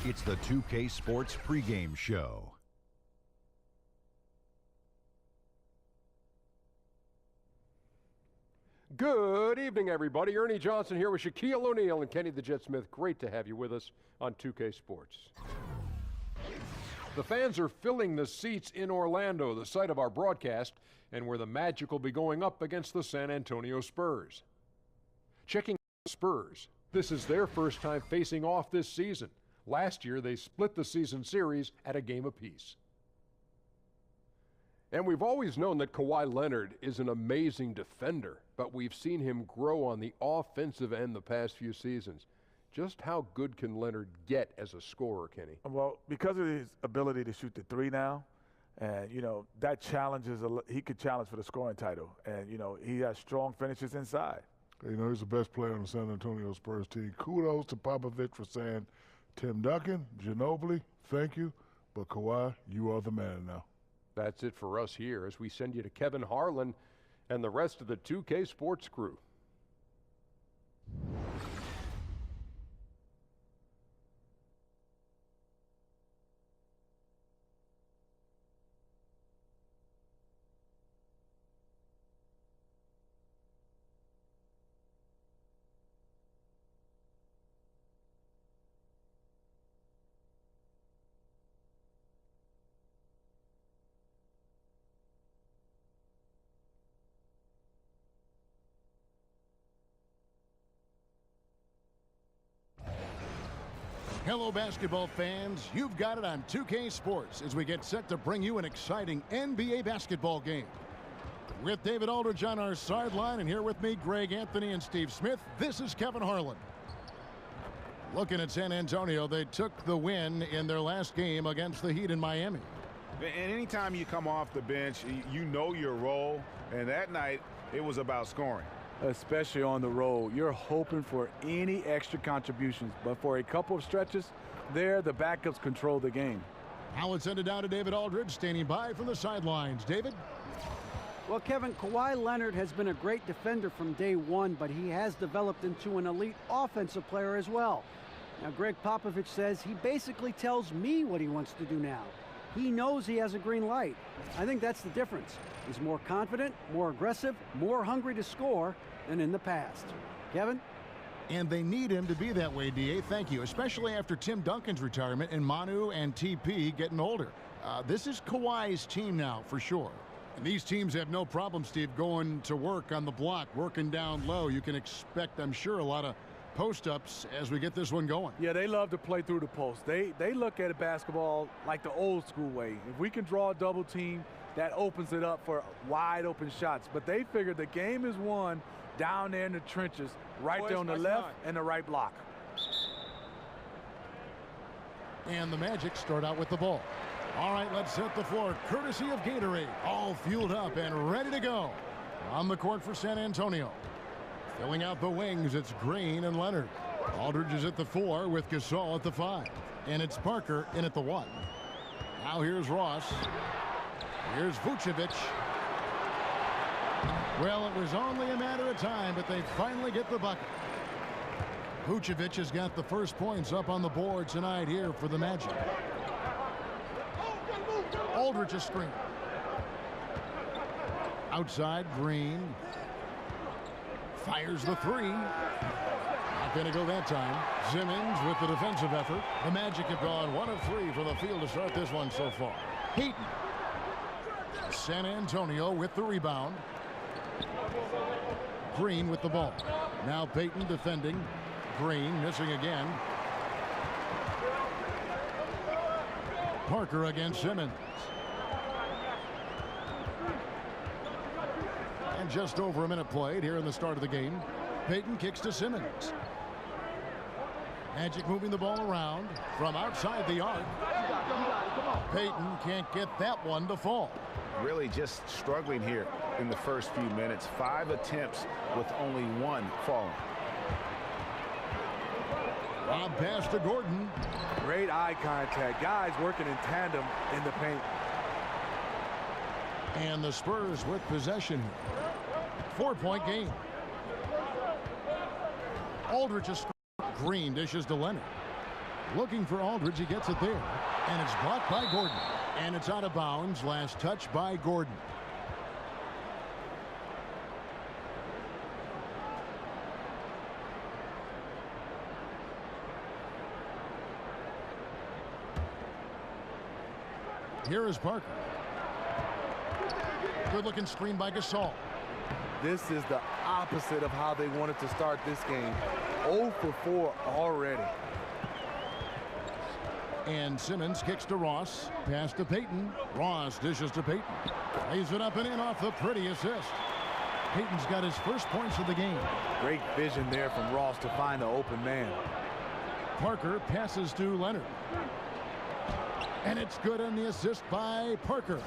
It's the 2K Sports pregame show. Good evening, everybody. Ernie Johnson here with Shaquille O'Neal and Kenny the Jet Smith. Great to have you with us on 2K Sports. The fans are filling the seats in Orlando, the site of our broadcast, and where the Magic will be going up against the San Antonio Spurs. Checking out Spurs, this is their first time facing off this season. Last year, they split the season series at a game apiece. And we've always known that Kawhi Leonard is an amazing defender, but we've seen him grow on the offensive end the past few seasons. Just how good can Leonard get as a scorer, Kenny? Well, because of his ability to shoot the three now, and, that challenges, he could challenge for the scoring title. And, he has strong finishes inside. He's the best player on the San Antonio Spurs team. Kudos to Popovich for saying, Tim Duncan, Ginobili, thank you, but Kawhi, you are the man now. That's it for us here as we send you to Kevin Harlan and the rest of the 2K Sports crew. Hello, basketball fans. You've got it on 2K Sports as we get set to bring you an exciting NBA basketball game. With David Aldridge on our sideline, and here with me, Greg Anthony and Steve Smith, this is Kevin Harlan. Looking at San Antonio, they took the win in their last game against the Heat in Miami. And anytime you come off the bench, you know your role, and that night, it was about scoring. Especially on the road. You're hoping for any extra contributions, but for a couple of stretches there, the backups control the game. Now let's send it down to David Aldridge, standing by from the sidelines. David? Well, Kevin, Kawhi Leonard has been a great defender from day one, but he has developed into an elite offensive player as well. Now, Greg Popovich says he basically tells me what he wants to do now. He knows he has a green light. I think that's the difference. He's more confident, more aggressive, more hungry to score than in the past. Kevin? And they need him to be that way, D.A. Thank you, especially after Tim Duncan's retirement and Manu and TP getting older. This is Kawhi's team now, for sure. And these teams have no problem, Steve, going to work on the block, working down low. You can expect, I'm sure, a lot of post-ups as we get this one going. Yeah, they love to play through the post. They look at basketball like the old school way. If we can draw a double team, that opens it up for wide open shots. But they figure the game is won down there in the trenches, right there on the left and the right block. And the Magic start out with the ball. All right, let's set the floor. Courtesy of Gatorade, all fueled up and ready to go. On the court for San Antonio. Filling out the wings, it's Green and Leonard. Aldridge is at the 4 with Gasol at the 5. And it's Parker in at the 1. Now here's Ross. Here's Vucevic. Well, it was only a matter of time, but they finally get the bucket. Vucevic has got the first points up on the board tonight here for the Magic. Aldridge a screen. Outside, Green. Fires the 3. Not going to go that time. Simmons with the defensive effort. The Magic have gone 1 of 3 from the field to start this one so far. Payton. San Antonio with the rebound. Green with the ball. Now Payton defending. Green missing again. Parker against Simmons. And just over a minute played here in the start of the game. Payton kicks to Simmons. Magic moving the ball around from outside the arc. Payton can't get that one to fall. Really just struggling here in the first few minutes. 5 attempts with only 1 falling. Lob pass to Gordon. Great eye contact. Guys working in tandem in the paint. And the Spurs with possession. 4-point game. Aldridge is Green dishes to Leonard. Looking for Aldridge. He gets it there. And it's blocked by Gordon. And it's out of bounds. Last touch by Gordon. Here is Parker. Good looking screen by Gasol. This is the opposite of how they wanted to start this game. 0 for 4 already. And Simmons kicks to Ross. Pass to Payton. Ross dishes to Payton. Lays it up and in off the pretty assist. Payton's got his first points of the game. Great vision there from Ross to find the open man. Parker passes to Leonard. And it's good on the assist by Parker.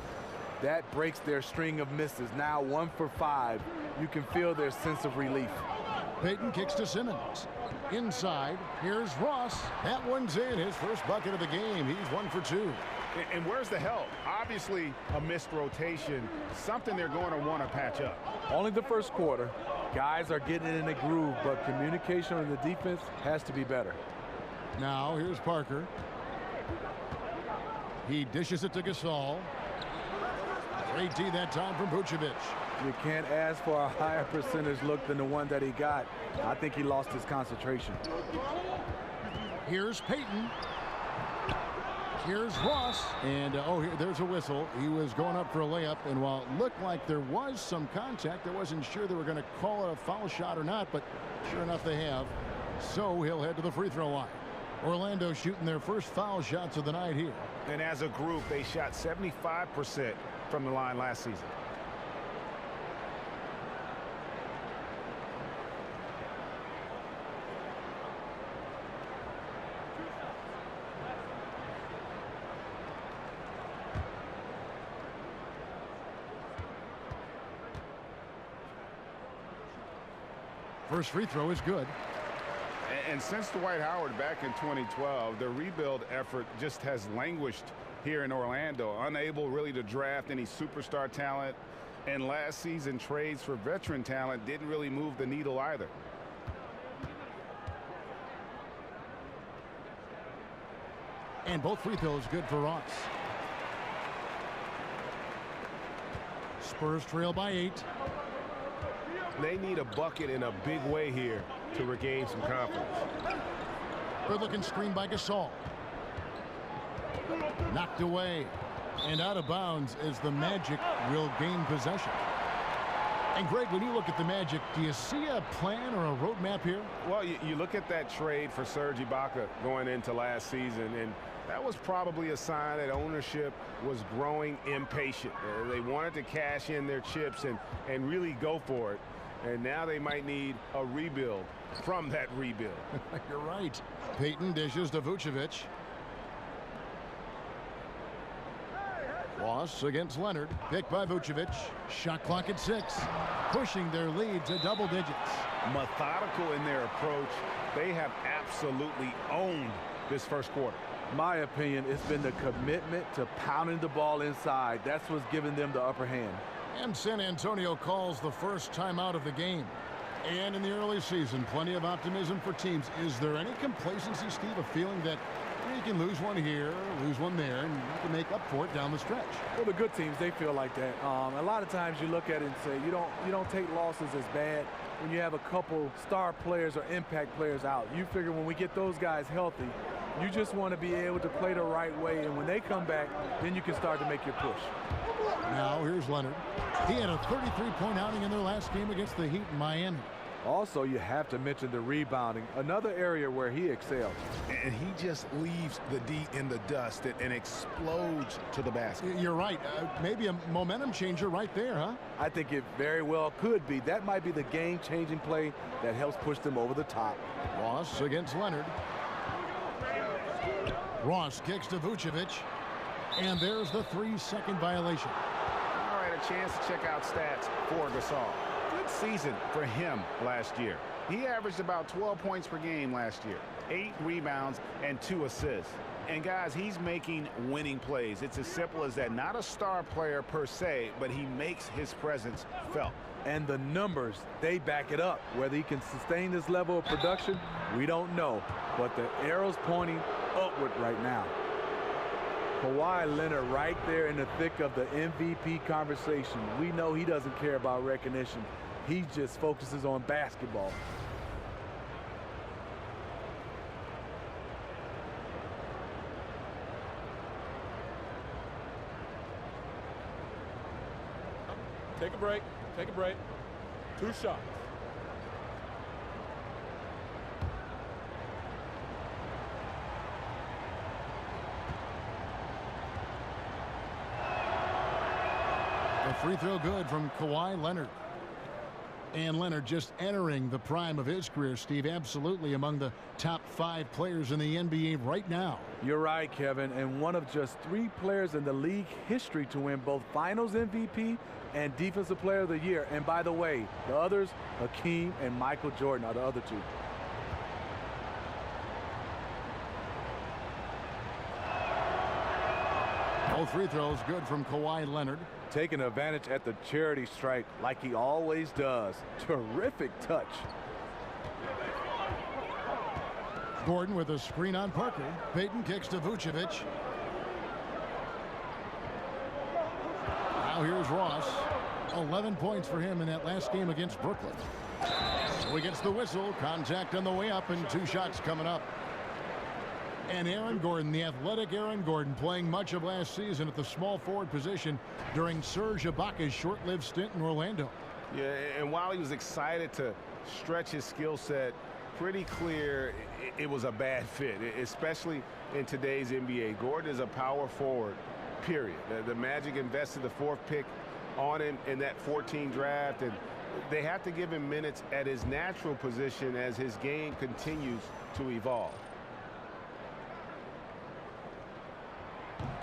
That breaks their string of misses. Now 1 for 5. You can feel their sense of relief. Payton kicks to Simmons. Inside, here's Ross. That one's in. His first bucket of the game. He's 1 for 2. And where's the help? Obviously a missed rotation. Something they're going to want to patch up. Only the first quarter. Guys are getting in a groove, but communication on the defense has to be better. Now here's Parker. He dishes it to Gasol. Great D that time from Vucevic. You can't ask for a higher percentage look than the one that he got. I think he lost his concentration. Here's Payton. Here's Ross. And, there's a whistle. He was going up for a layup, and while it looked like there was some contact, I wasn't sure they were going to call it a foul shot or not, but sure enough they have. So he'll head to the free throw line. Orlando shooting their first foul shots of the night here. And as a group, they shot 75% from the line last season. First free throw is good. And since Dwight Howard back in 2012, the rebuild effort just has languished here in Orlando, unable really to draft any superstar talent. And last season, trades for veteran talent didn't really move the needle either. And both free throws good for Ross. Spurs trail by 8. They need a bucket in a big way here to regain some confidence. Good looking screen by Gasol. Knocked away and out of bounds as the Magic will gain possession. And Greg, when you look at the Magic, do you see a plan or a roadmap here? Well, you look at that trade for Serge Ibaka going into last season, and that was probably a sign that ownership was growing impatient. They wanted to cash in their chips and really go for it. And now they might need a rebuild from that rebuild. You're right. Payton dishes to Vucevic. Ross against Leonard. Picked by Vucevic. Shot clock at 6. Pushing their lead to double digits. Methodical in their approach. They have absolutely owned this first quarter. My opinion, it's been the commitment to pounding the ball inside. That's what's giving them the upper hand. And San Antonio calls the first timeout of the game. And in the early season, plenty of optimism for teams. Is there any complacency, Steve, of feeling that you can lose one here, lose one there, and you can make up for it down the stretch? Well, the good teams, they feel like that. A lot of times you look at it and say you don't take losses as bad when you have a couple star players or impact players out. You figure when we get those guys healthy, you just want to be able to play the right way, and when they come back, then you can start to make your push. Now here's Leonard. He had a 33-point outing in their last game against the Heat in Miami. Also, you have to mention the rebounding, another area where he excels. And he just leaves the D in the dust and explodes to the basket. You're right. Maybe a momentum changer right there, huh? I think it very well could be. That might be the game-changing play that helps push them over the top. Ross against Leonard. Ross kicks to Vucevic. And there's the 3-second violation. All right, a chance to check out stats for Gasol. Good season for him last year. He averaged about 12 points per game last year. 8 rebounds, and 2 assists. And guys, he's making winning plays. It's as simple as that. Not a star player per se, but he makes his presence felt. And the numbers, they back it up. Whether he can sustain this level of production, we don't know. But the arrow's pointing upward right now. Kawhi Leonard right there in the thick of the MVP conversation. We know he doesn't care about recognition. He just focuses on basketball. Take a break. Take a break. 2 shots. The free throw good from Kawhi Leonard. And Leonard just entering the prime of his career, Steve, absolutely among the top 5 players in the NBA right now. You're right, Kevin, and one of just 3 players in the league history to win both Finals MVP and Defensive Player of the Year. And by the way, the others, Hakeem and Michael Jordan, are the other 2. Both free throws good from Kawhi Leonard. Taking advantage at the charity stripe like he always does. Terrific touch. Gordon with a screen on Parker. Payton kicks to Vucevic. Now here's Ross. 11 points for him in that last game against Brooklyn. So he gets the whistle. Contact on the way up and 2 shots coming up. And Aaron Gordon, the athletic Aaron Gordon, playing much of last season at the small forward position during Serge Ibaka's short-lived stint in Orlando. Yeah, and while he was excited to stretch his skill set, pretty clear it was a bad fit, especially in today's NBA. Gordon is a power forward, period. The Magic invested the 4th pick on him in that 14 draft, and they have to give him minutes at his natural position as his game continues to evolve.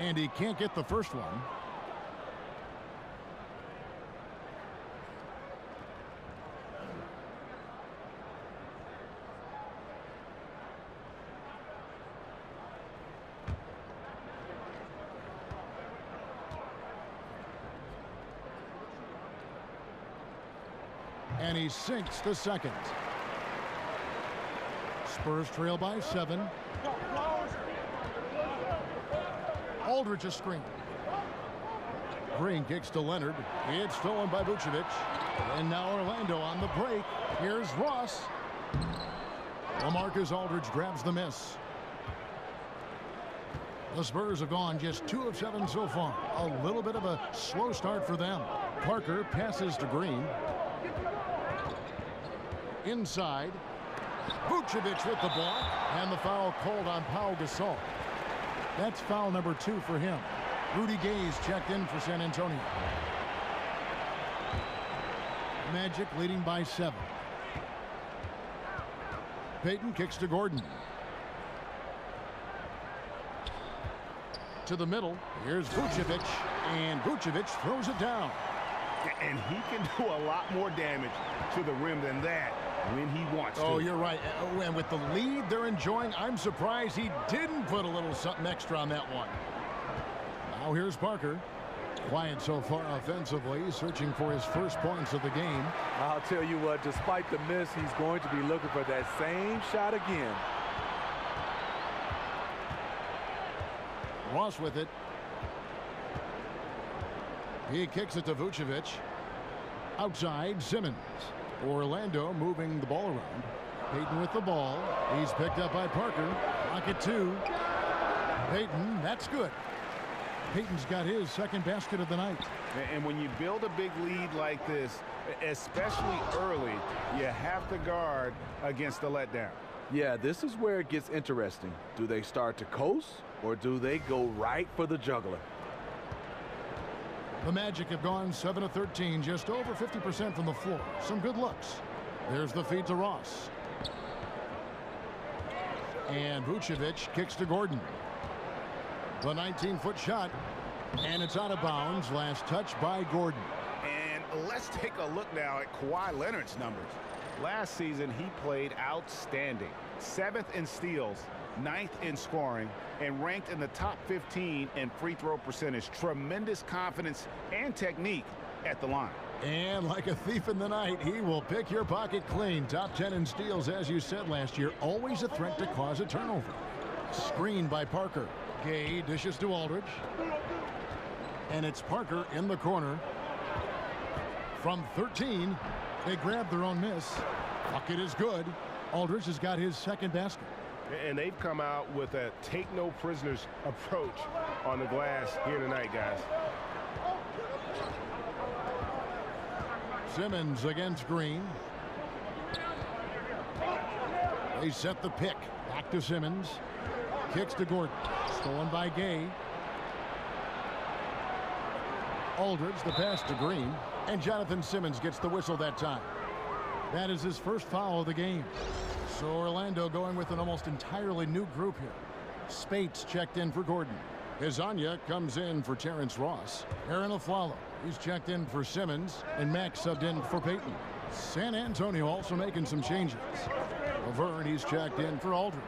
And he can't get the first one. And he sinks the second. Spurs trail by 7. Aldridge a screen. Green kicks to Leonard. It's stolen by Vucevic. And now Orlando on the break. Here's Ross. LaMarcus Aldridge grabs the miss. The Spurs have gone just 2 of 7 so far. A little bit of a slow start for them. Parker passes to Green. Inside. Vucevic with the block. And the foul called on Pau Gasol. That's foul number 2 for him. Rudy Gay's checked in for San Antonio. Magic leading by 7. Payton kicks to Gordon. To the middle. Here's Vucevic. And Vucevic throws it down. And he can do a lot more damage to the rim than that when he wants to. Oh, you're right. And with the lead they're enjoying, I'm surprised he didn't put a little something extra on that one. Now here's Parker. Quiet so far offensively, searching for his first points of the game. I'll tell you what, despite the miss, he's going to be looking for that same shot again. Ross with it. He kicks it to Vucevic. Outside, Simmons. Orlando moving the ball around. Payton with the ball. He's picked up by Parker. Pocket 2. Payton, that's good. Payton's got his second basket of the night. And when you build a big lead like this, especially early, you have to guard against the letdown. Yeah, this is where it gets interesting. Do they start to coast, or do they go right for the juggler? The Magic have gone 7 of 13, just over 50% from the floor. Some good looks. There's the feed to Ross. And Vucevic kicks to Gordon. The 19-foot shot, and it's out of bounds. Last touch by Gordon. And let's take a look now at Kawhi Leonard's numbers. Last season, he played outstanding. 7th in steals, 9th in scoring, and ranked in the top 15 in free throw percentage. Tremendous confidence and technique at the line. And like a thief in the night, he will pick your pocket clean. Top 10 in steals, as you said last year. Always a threat to cause a turnover. Screen by Parker. Gay dishes to Aldridge. And it's Parker in the corner. From 13, they grab their own miss. Bucket is good. Aldridge has got his second basket. And they've come out with a take-no-prisoners approach on the glass here tonight, guys. Simmons against Green. They set the pick. Back to Simmons. Kicks to Gordon. Stolen by Gay. Aldridge, the pass to Green. And Jonathan Simmons gets the whistle that time. That is his first foul of the game. So Orlando going with an almost entirely new group here. Spates checked in for Gordon. Hizanya comes in for Terrence Ross. Aaron Aflalo, he's checked in for Simmons. And Max subbed in for Payton. San Antonio also making some changes. Laverne, he's checked in for Aldridge.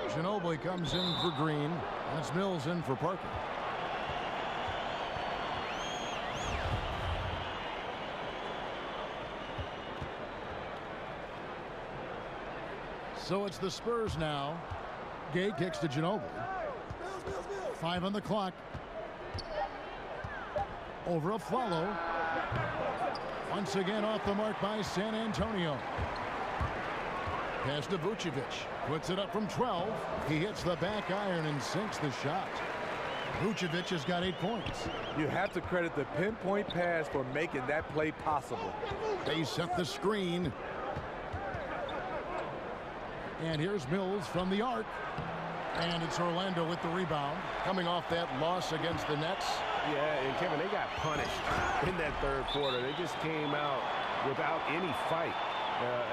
Ginobili comes in for Green. And it's Mills in for Parker. So it's the Spurs now. Gay kicks to Ginobili. 5 on the clock. Over Aflalo. Once again off the mark by San Antonio. Pass to Vucevic. Puts it up from 12. He hits the back iron and sinks the shot. Vucevic has got 8 points. You have to credit the pinpoint pass for making that play possible. They set the screen. And here's Mills from the arc. And it's Orlando with the rebound. Coming off that loss against the Nets. Yeah, and Kevin, they got punished in that third quarter. They just came out without any fight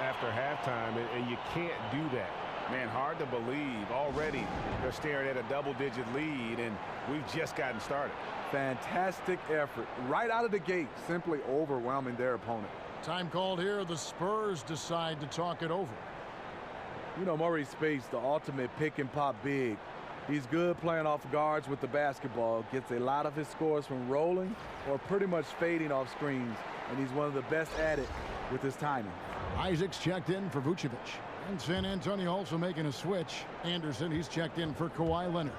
after halftime, and you can't do that. Man, hard to believe. Already they're staring at a double-digit lead, and we've just gotten started. Fantastic effort. Right out of the gate, simply overwhelming their opponent. Time called here. The Spurs decide to talk it over. You know, Maurice Spates, the ultimate pick and pop big. He's good playing off guards with the basketball. Gets a lot of his scores from rolling or pretty much fading off screens. And he's one of the best at it with his timing. Isaac's checked in for Vucevic. And San Antonio also making a switch. Anderson, he's checked in for Kawhi Leonard.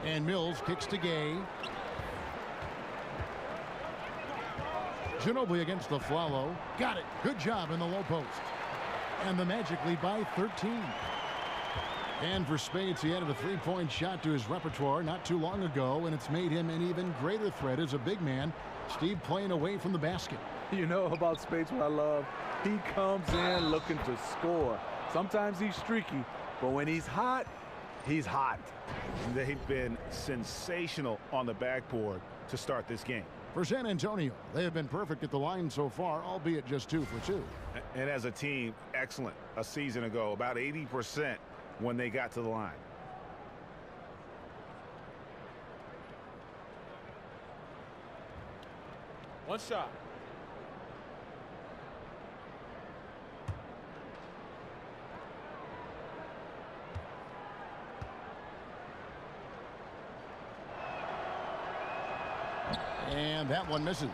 And Mills kicks to Gay. Ginobili against Aflalo. Got it. Good job in the low post. And the Magic lead by 13. And for Spades, he added a three-point shot to his repertoire not too long ago, and it's made him an even greater threat as a big man. Steve playing away from the basket. You know about Spades what I love? He comes in looking to score. Sometimes he's streaky, but when he's hot, he's hot. They've been sensational on the backboard to start this game. For San Antonio, they have been perfect at the line so far, albeit just 2 for 2. And as a team, excellent a season ago, about 80% when they got to the line. One shot. And that one misses.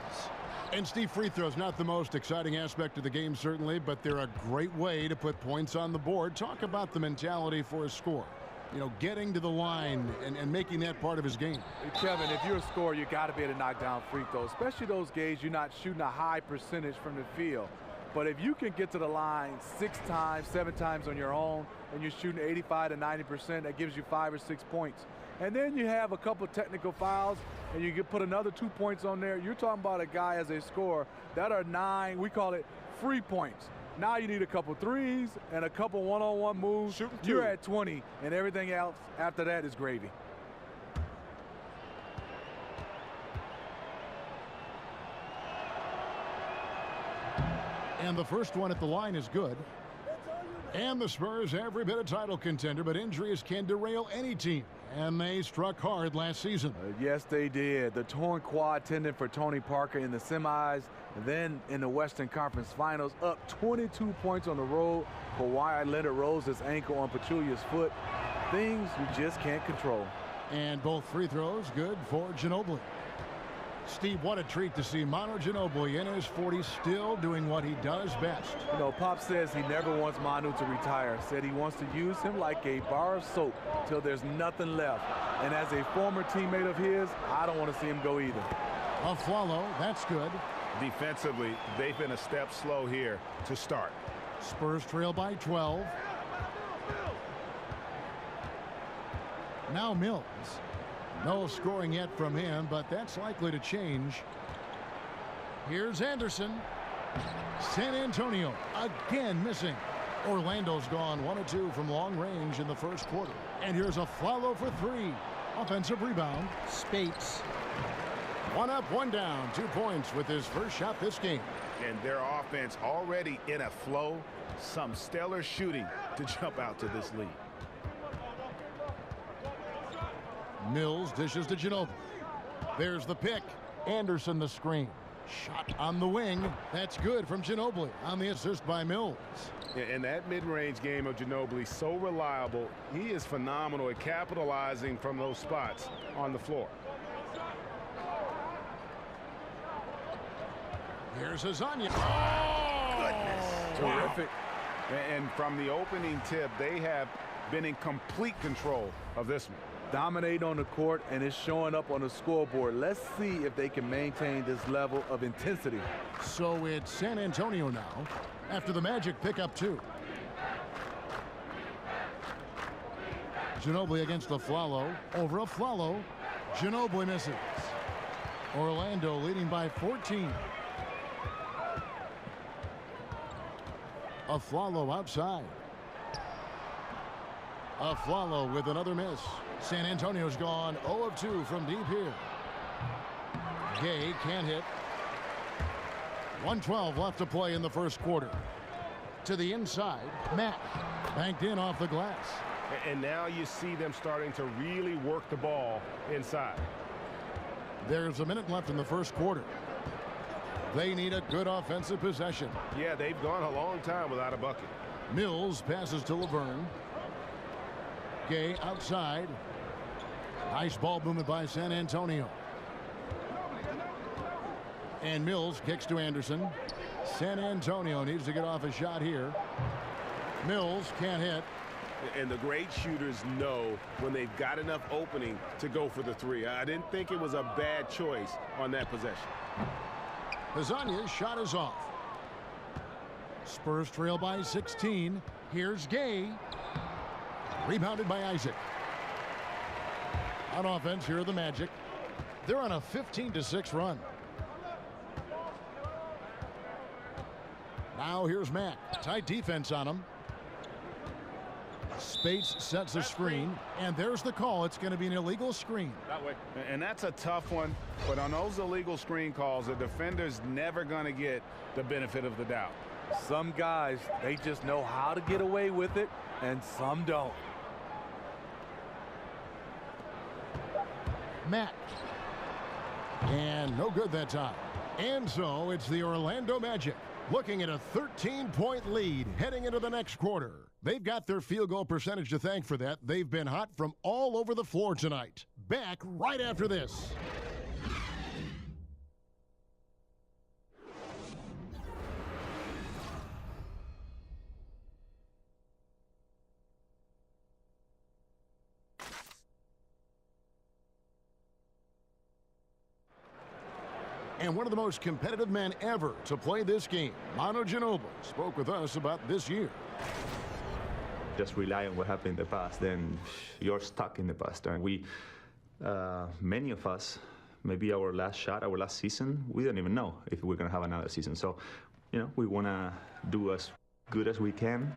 And Steve, free throws not the most exciting aspect of the game, certainly, but they're a great way to put points on the board. Talk about the mentality for a score. You know, getting to the line and making that part of his game. Kevin, if you're a scorer, you got to be able to knock down free throws, especially those games you're not shooting a high percentage from the field. But if you can get to the line 6 times, 7 times on your own, and you're shooting 85 to 90%, that gives you 5 or 6 points. And then you have a couple technical fouls, and you can put another 2 points on there. You're talking about a guy as a scorer that are 9, we call it free points. Now you need a couple threes and a couple one-on-one moves. You're at 20, and everything else after that is gravy. And the first one at the line is good. And the Spurs, every bit a title contender, but injuries can derail any team. And they struck hard last season. Yes, they did. The torn quad tendon for Tony Parker in the semis, and then in the Western Conference Finals, up 22 points on the road. Kawhi Leonard rolls his ankle on Pachulia's foot. Things you just can't control. And both free throws good for Ginobili. Steve, what a treat to see Manu Ginobili in his 40s still doing what he does best. You know, Pop says he never wants Manu to retire. Said he wants to use him like a bar of soap till there's nothing left. And as a former teammate of his, I don't want to see him go either. A Flalo, that's good. Defensively, they've been a step slow here to start. Spurs trail by 12. Now Mills. No scoring yet from him, but that's likely to change. Here's Anderson. San Antonio again missing. Orlando's gone 1 of 2 from long range in the first quarter. And here's a Flalo for 3. Offensive rebound. Spates. 1 up, 1 down. 2 points with his first shot this game. And their offense already in a flow. Some stellar shooting to jump out to this lead. Mills dishes to Ginobili. There's the pick. Anderson the screen. Shot on the wing. That's good from Ginobili on the assist by Mills. And that mid-range game of Ginobili, so reliable. He is phenomenal at capitalizing from those spots on the floor. Here's Azania. Oh, goodness. Terrific. And from the opening tip, they have been in complete control of this one. Dominate on the court, and it's showing up on the scoreboard. Let's see if they can maintain this level of intensity. So it's San Antonio now after the Magic pick up 2. Ginobili against the Flalo. Over a Flalo. Ginobili misses. Orlando leading by 14. A Flalo outside. A Flalo with another miss. San Antonio's gone 0 of 2 from deep here. Gay can't hit. 1:12 left to play in the first quarter. To the inside, Matt banked in off the glass. And now you see them starting to really work the ball inside. There's a minute left in the first quarter. They need a good offensive possession. Yeah, they've gone a long time without a bucket. Mills passes to Laverne. Gay outside. Nice ball movement by San Antonio. And Mills kicks to Anderson. San Antonio needs to get off a shot here. Mills can't hit. And the great shooters know when they've got enough opening to go for the 3. I didn't think it was a bad choice on that possession. Azania's shot is off. Spurs trail by 16. Here's Gay. Rebounded by Isaac. On offense, here are the Magic. They're on a 15-6 run. Now here's Matt. Tight defense on him. Spates sets a screen, and there's the call. It's going to be an illegal screen. That way. And that's a tough one, but on those illegal screen calls, the defender's never going to get the benefit of the doubt. Some guys, they just know how to get away with it, and some don't. Matt. And no good that time. And so it's the Orlando Magic looking at a 13-point lead heading into the next quarter. They've got their field goal percentage to thank for that. They've been hot from all over the floor tonight. Back right after this. And one of the most competitive men ever to play this game, Manu Ginobili, spoke with us about this year. Just rely on what happened in the past, then you're stuck in the past. And we, many of us, maybe our last shot, our last season, we don't even know if we're going to have another season. So, you know, we want to do as good as we can.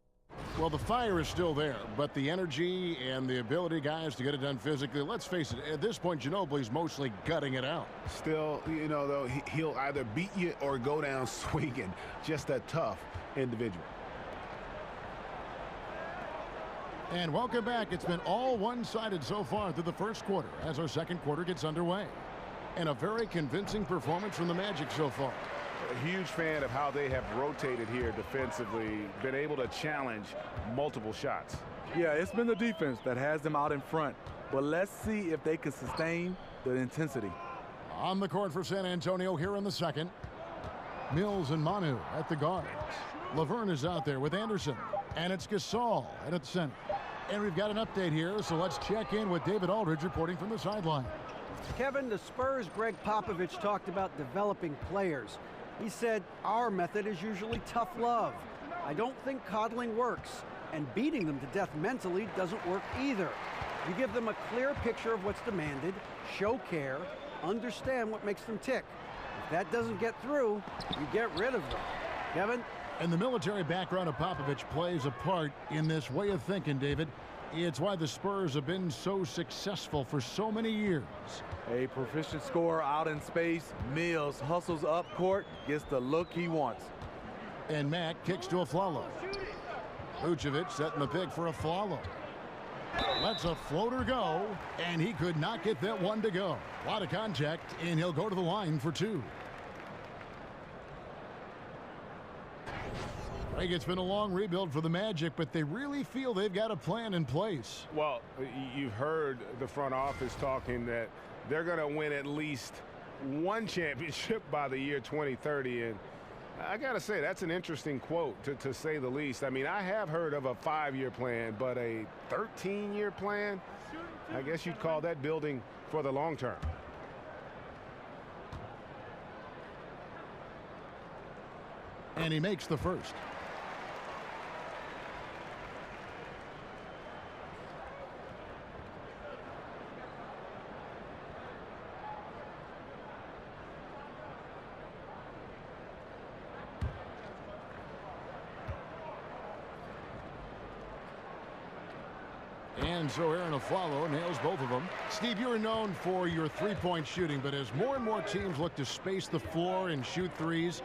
Well, the fire is still there, but the energy and the ability, guys, to get it done physically, let's face it, at this point, Ginobili's mostly gutting it out. Still, you know, though, he'll either beat you or go down swinging. Just a tough individual. And welcome back. It's been all one-sided so far through the first quarter as our second quarter gets underway. And a very convincing performance from the Magic so far. A huge fan of how they have rotated here defensively, been able to challenge multiple shots. Yeah, it's been the defense that has them out in front. But let's see if they can sustain the intensity. On the court for San Antonio here in the second. Mills and Manu at the guards. Laverne is out there with Anderson. And it's Gasol at the center. And we've got an update here, so let's check in with David Aldridge reporting from the sideline. Kevin, the Spurs' Greg Popovich talked about developing players. He said, our method is usually tough love. I don't think coddling works, and beating them to death mentally doesn't work either. You give them a clear picture of what's demanded, show care, understand what makes them tick. If that doesn't get through, you get rid of them. Kevin? And the military background of Popovich plays a part in this way of thinking, David. It's why the Spurs have been so successful for so many years. A proficient scorer out in space. Mills hustles up court, gets the look he wants. And Mack kicks to Afflalo. Vucevic setting the pick for Afflalo. Lets a floater go, and he could not get that one to go. A lot of contact, and he'll go to the line for two. Greg, it's been a long rebuild for the Magic, but they really feel they've got a plan in place. Well, you've heard the front office talking that they're going to win at least one championship by the year 2030. And I got to say, that's an interesting quote, to say the least. I mean, I have heard of a 5-year plan, but a 13-year plan, I guess you'd call that building for the long term. And he makes the first. And so Aaron Afflalo nails both of them. Steve, you're known for your three-point shooting, but as more and more teams look to space the floor and shoot threes,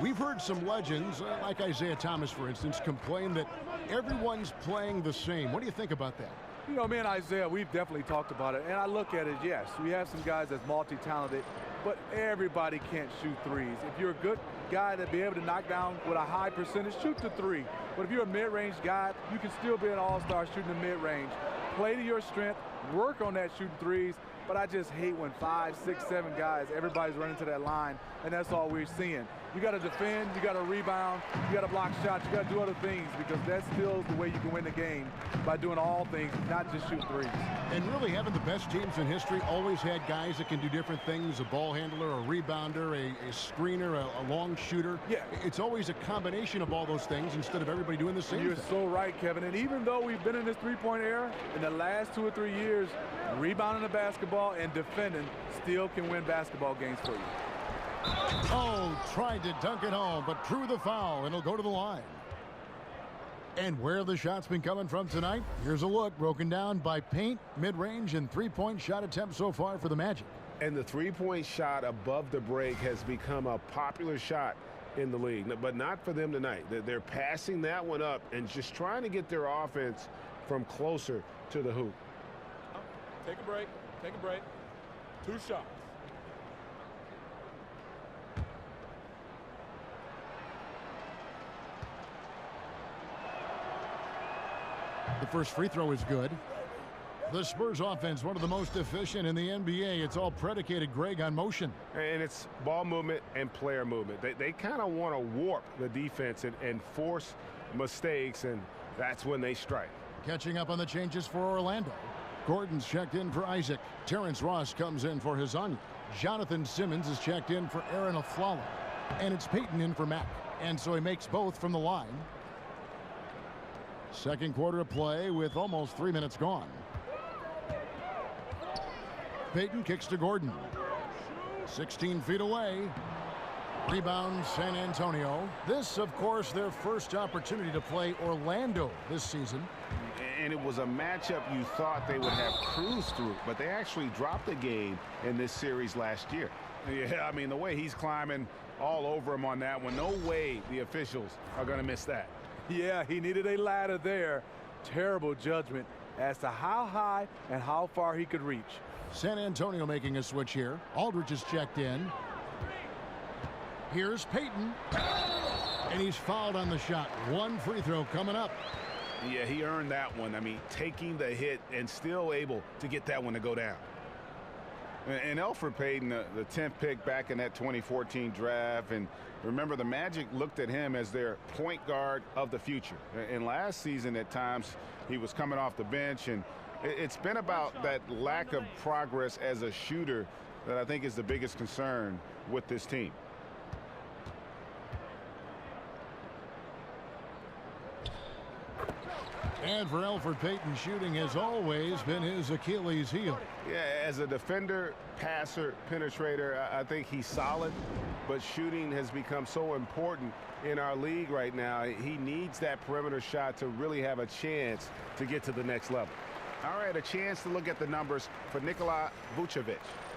we've heard some legends, like Isaiah Thomas, for instance, complain that everyone's playing the same. What do you think about that? You know, me and Isaiah, we've definitely talked about it. And I look at it, yes, we have some guys that's multi-talented, but everybody can't shoot threes. If you're a good guy to be able to knock down with a high percentage, shoot the three. But if you're a mid-range guy, you can still be an all-star shooting the mid-range. Play to your strength, work on that shooting threes, but I just hate when 5, 6, 7 guys, everybody's running to that line, and that's all we're seeing. You got to defend, you got to rebound, you got to block shots, you got to do other things, because that's still the way you can win the game, by doing all things, not just shoot threes. And really, having the best teams in history always had guys that can do different things, a ball handler, a rebounder, a screener, a long shooter. Yeah. It's always a combination of all those things instead of everybody doing the same thing. You're so right, Kevin. And even though we've been in this three-point era, in the last 2 or 3 years, rebounding the basketball and defending still can win basketball games for you. Oh, tried to dunk it home, but drew the foul, and he'll go to the line. And where have the shots been coming from tonight? Here's a look broken down by paint, mid-range, and three-point shot attempts so far for the Magic. And the three-point shot above the break has become a popular shot in the league, but not for them tonight. They're passing that one up and just trying to get their offense from closer to the hoop. Take a break. Take a break. 2 shots. The first free throw is good. The Spurs offense, one of the most efficient in the NBA. It's all predicated, Greg, on motion. And it's ball movement and player movement. They kind of want to warp the defense and force mistakes, and that's when they strike. Catching up on the changes for Orlando. Gordon's checked in for Isaac. Terrence Ross comes in for Hezonja. Jonathan Simmons is checked in for Aaron Afflalo. And it's Payton in for Mack. And so he makes both from the line. Second quarter of play with almost 3 minutes gone. Payton kicks to Gordon. 16 feet away. Rebound San Antonio. This, of course, their first opportunity to play Orlando this season. And it was a matchup you thought they would have cruised through, but they actually dropped the game in this series last year. Yeah, I mean, the way he's climbing all over him on that one, no way the officials are going to miss that. Yeah, he needed a ladder there terrible judgment as to how high and how far he could reach. San Antonio making a switch here. Aldridge is checked in. Here's Payton. And he's fouled on the shot. One free throw coming up. Yeah, he earned that one. I mean, taking the hit and still able to get that one to go down. And Elfrid Payton, the 10th pick back in that 2014 draft. And remember, the Magic looked at him as their point guard of the future. And last season, at times, he was coming off the bench. And it's been about that lack of progress as a shooter that I think is the biggest concern with this team. And for Elfrid Payton, shooting has always been his Achilles heel. Yeah, as a defender, passer, penetrator, I think he's solid, but shooting has become so important in our league right now. He needs that perimeter shot to really have a chance to get to the next level. All right, a chance to look at the numbers for Nikola Vucevic.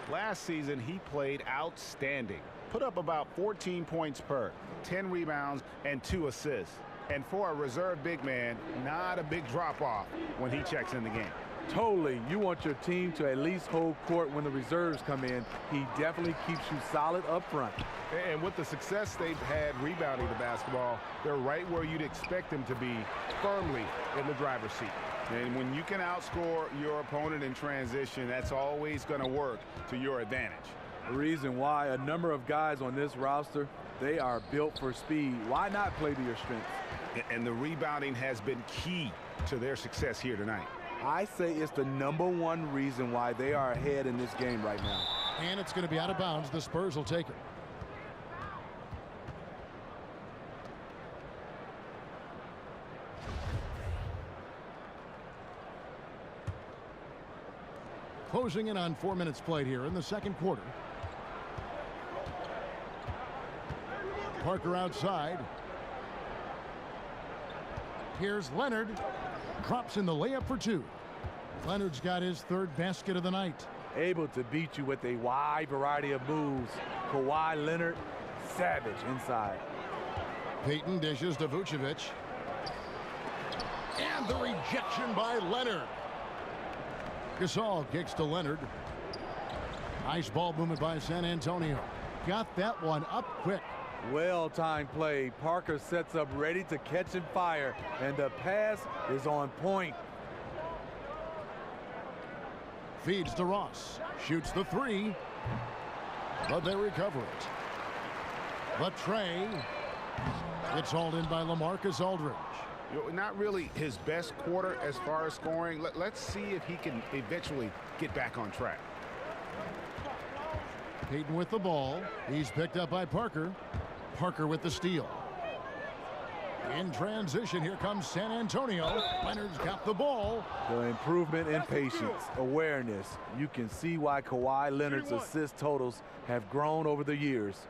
Last season, he played outstanding. Put up about 14 points per, 10 rebounds, and 2 assists. And for a reserve big man, not a big drop-off when he checks in the game. Totally. You want your team to at least hold court when the reserves come in. He definitely keeps you solid up front. And with the success they've had rebounding the basketball, they're right where you'd expect them to be, firmly in the driver's seat. And when you can outscore your opponent in transition, that's always going to work to your advantage. The reason why a number of guys on this roster, they are built for speed. Why not play to your strengths? And the rebounding has been key to their success here tonight. I say it's the #1 reason why they are ahead in this game right now. And it's going to be out of bounds. The Spurs will take it. Closing in on 4 minutes played here in the second quarter. Parker outside. Here's Leonard. Drops in the layup for 2. Leonard's got his 3rd basket of the night. Able to beat you with a wide variety of moves. Kawhi Leonard, savage inside. Payton dishes to Vucevic. And the rejection by Leonard. Gasol kicks to Leonard. Nice ball movement by San Antonio. Got that one up quick. Well-timed play. Parker sets up ready to catch and fire, and the pass is on point. Feeds to Ross. Shoots the 3. But they recover it. But Trey. It's hauled in by LaMarcus Aldridge. Not really his best quarter as far as scoring. Let's see if he can eventually get back on track. Payton with the ball. He's picked up by Parker. Parker with the steal. In transition, here comes San Antonio. Leonard's got the ball. The improvement in patience, awareness. You can see why Kawhi Leonard's assist totals have grown over the years.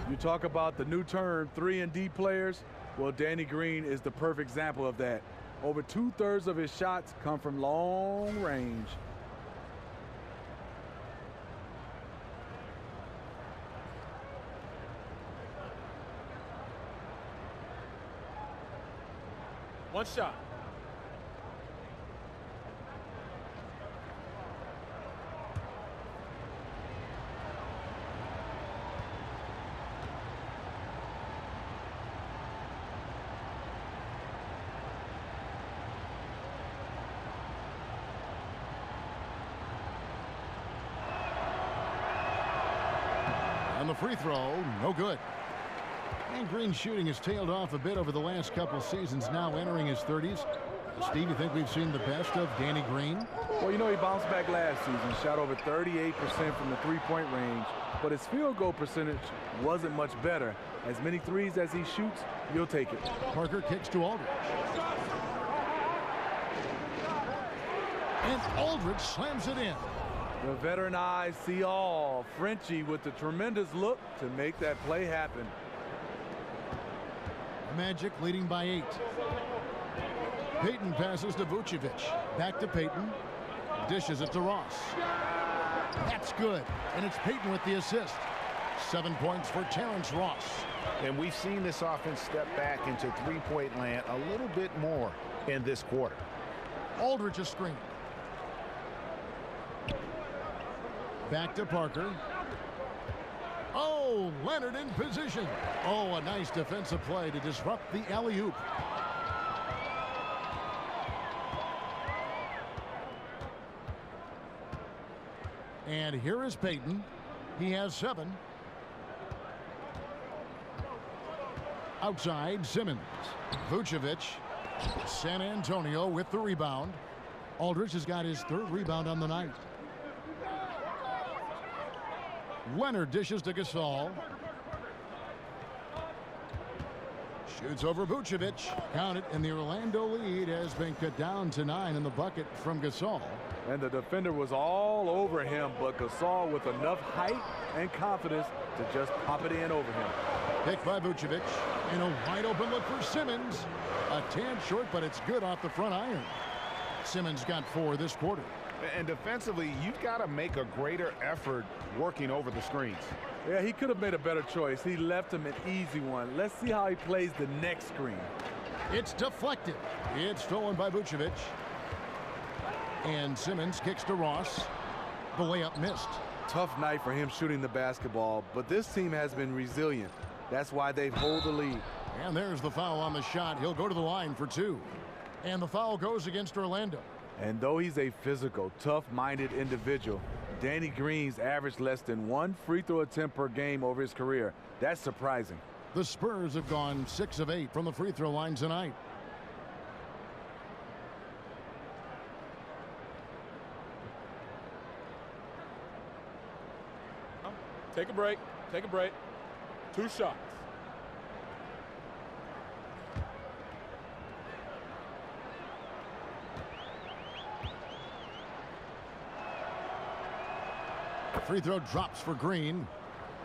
You talk about the new term 3-and-D players. Well, Danny Green is the perfect example of that. Over 2/3 of his shots come from long range. One shot. And the free throw, no good. And Green's shooting has tailed off a bit over the last couple seasons, now entering his 30s. Steve, you think we've seen the best of Danny Green? Well, you know, he bounced back last season, shot over 38% from the three-point range, but his field goal percentage wasn't much better. As many threes as he shoots, you'll take it. Parker kicks to Aldridge. And Aldridge slams it in. The veteran eyes see all. Frenchie with the tremendous look to make that play happen. Magic leading by 8. Payton passes to Vucevic. Back to Payton. Dishes it to Ross. That's good. And it's Payton with the assist. 7 points for Terrence Ross. And we've seen this offense step back into three-point land a little bit more in this quarter. Aldridge a screen. Back to Parker. Oh, Leonard in position. Oh, a nice defensive play to disrupt the alley-oop. And here is Payton. He has 7. Outside, Simmons. Vucevic. San Antonio with the rebound. Aldridge has got his 3rd rebound on the night. Leonard dishes to Gasol. Shoots over Vucevic. Count it, and the Orlando lead has been cut down to 9 in the bucket from Gasol. And the defender was all over him, but Gasol with enough height and confidence to just pop it in over him. Picked by Vucevic, and a wide open look for Simmons. A tad short, but it's good off the front iron. Simmons got 4 this quarter. And defensively, you've got to make a greater effort working over the screens. Yeah, he could have made a better choice. He left him an easy one. Let's see how he plays the next screen. It's deflected. It's stolen by Vucevic. And Simmons kicks to Ross. The layup missed. Tough night for him shooting the basketball, but this team has been resilient. That's why they hold the lead. And there's the foul on the shot. He'll go to the line for 2. And the foul goes against Orlando. And though he's a physical, tough-minded individual, Danny Green's averaged less than 1 free throw attempt per game over his career. That's surprising. The Spurs have gone 6 of 8 from the free throw line tonight. Take a break. Take a break. 2 shots. Free throw drops for Green.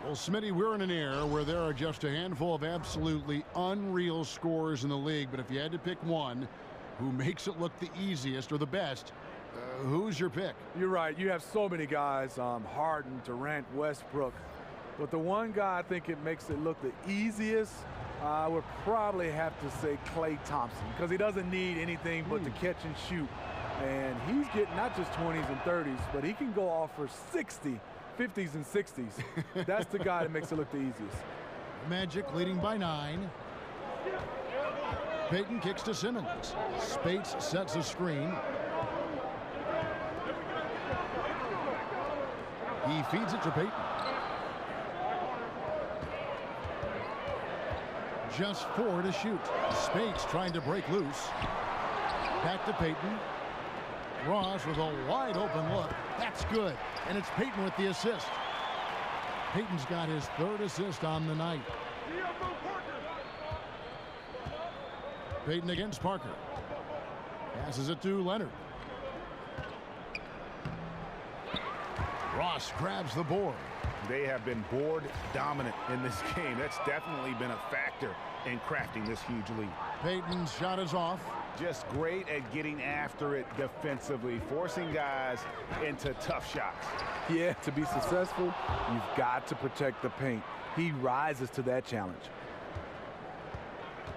Well, Smitty, we're in an era where there are just a handful of absolutely unreal scorers in the league, but if you had to pick one who makes it look the easiest or the best, who's your pick? You're right. You have so many guys, Harden, Durant, Westbrook. But the one guy I think it makes it look the easiest, I would probably have to say Klay Thompson, because he doesn't need anything but to catch and shoot. And he's getting not just 20s and 30s, but he can go off for 60, 50s and 60s. That's the guy that makes it look the easiest. Magic leading by 9. Payton kicks to Simmons. Spates sets a screen. He feeds it to Payton. Just 4 to shoot. Spates trying to break loose. Back to Payton. Ross with a wide open look. That's good. And it's Payton with the assist. Payton's got his 3rd assist on the night. Payton against Parker. Passes it to Leonard. Ross grabs the board. They have been board dominant in this game. That's definitely been a factor in crafting this huge lead. Payton's shot is off. Just great at getting after it defensively, forcing guys into tough shots. Yeah, to be successful, you've got to protect the paint. He rises to that challenge.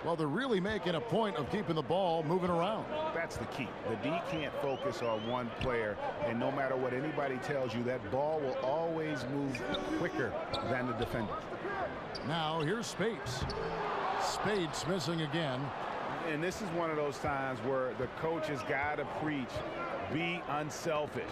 Well, they're really making a point of keeping the ball moving around. That's the key. The D can't focus on one player, and no matter what anybody tells you, that ball will always move quicker than the defender. Now, here's Spates. Spates missing again. And this is one of those times where the coach has got to preach, be unselfish.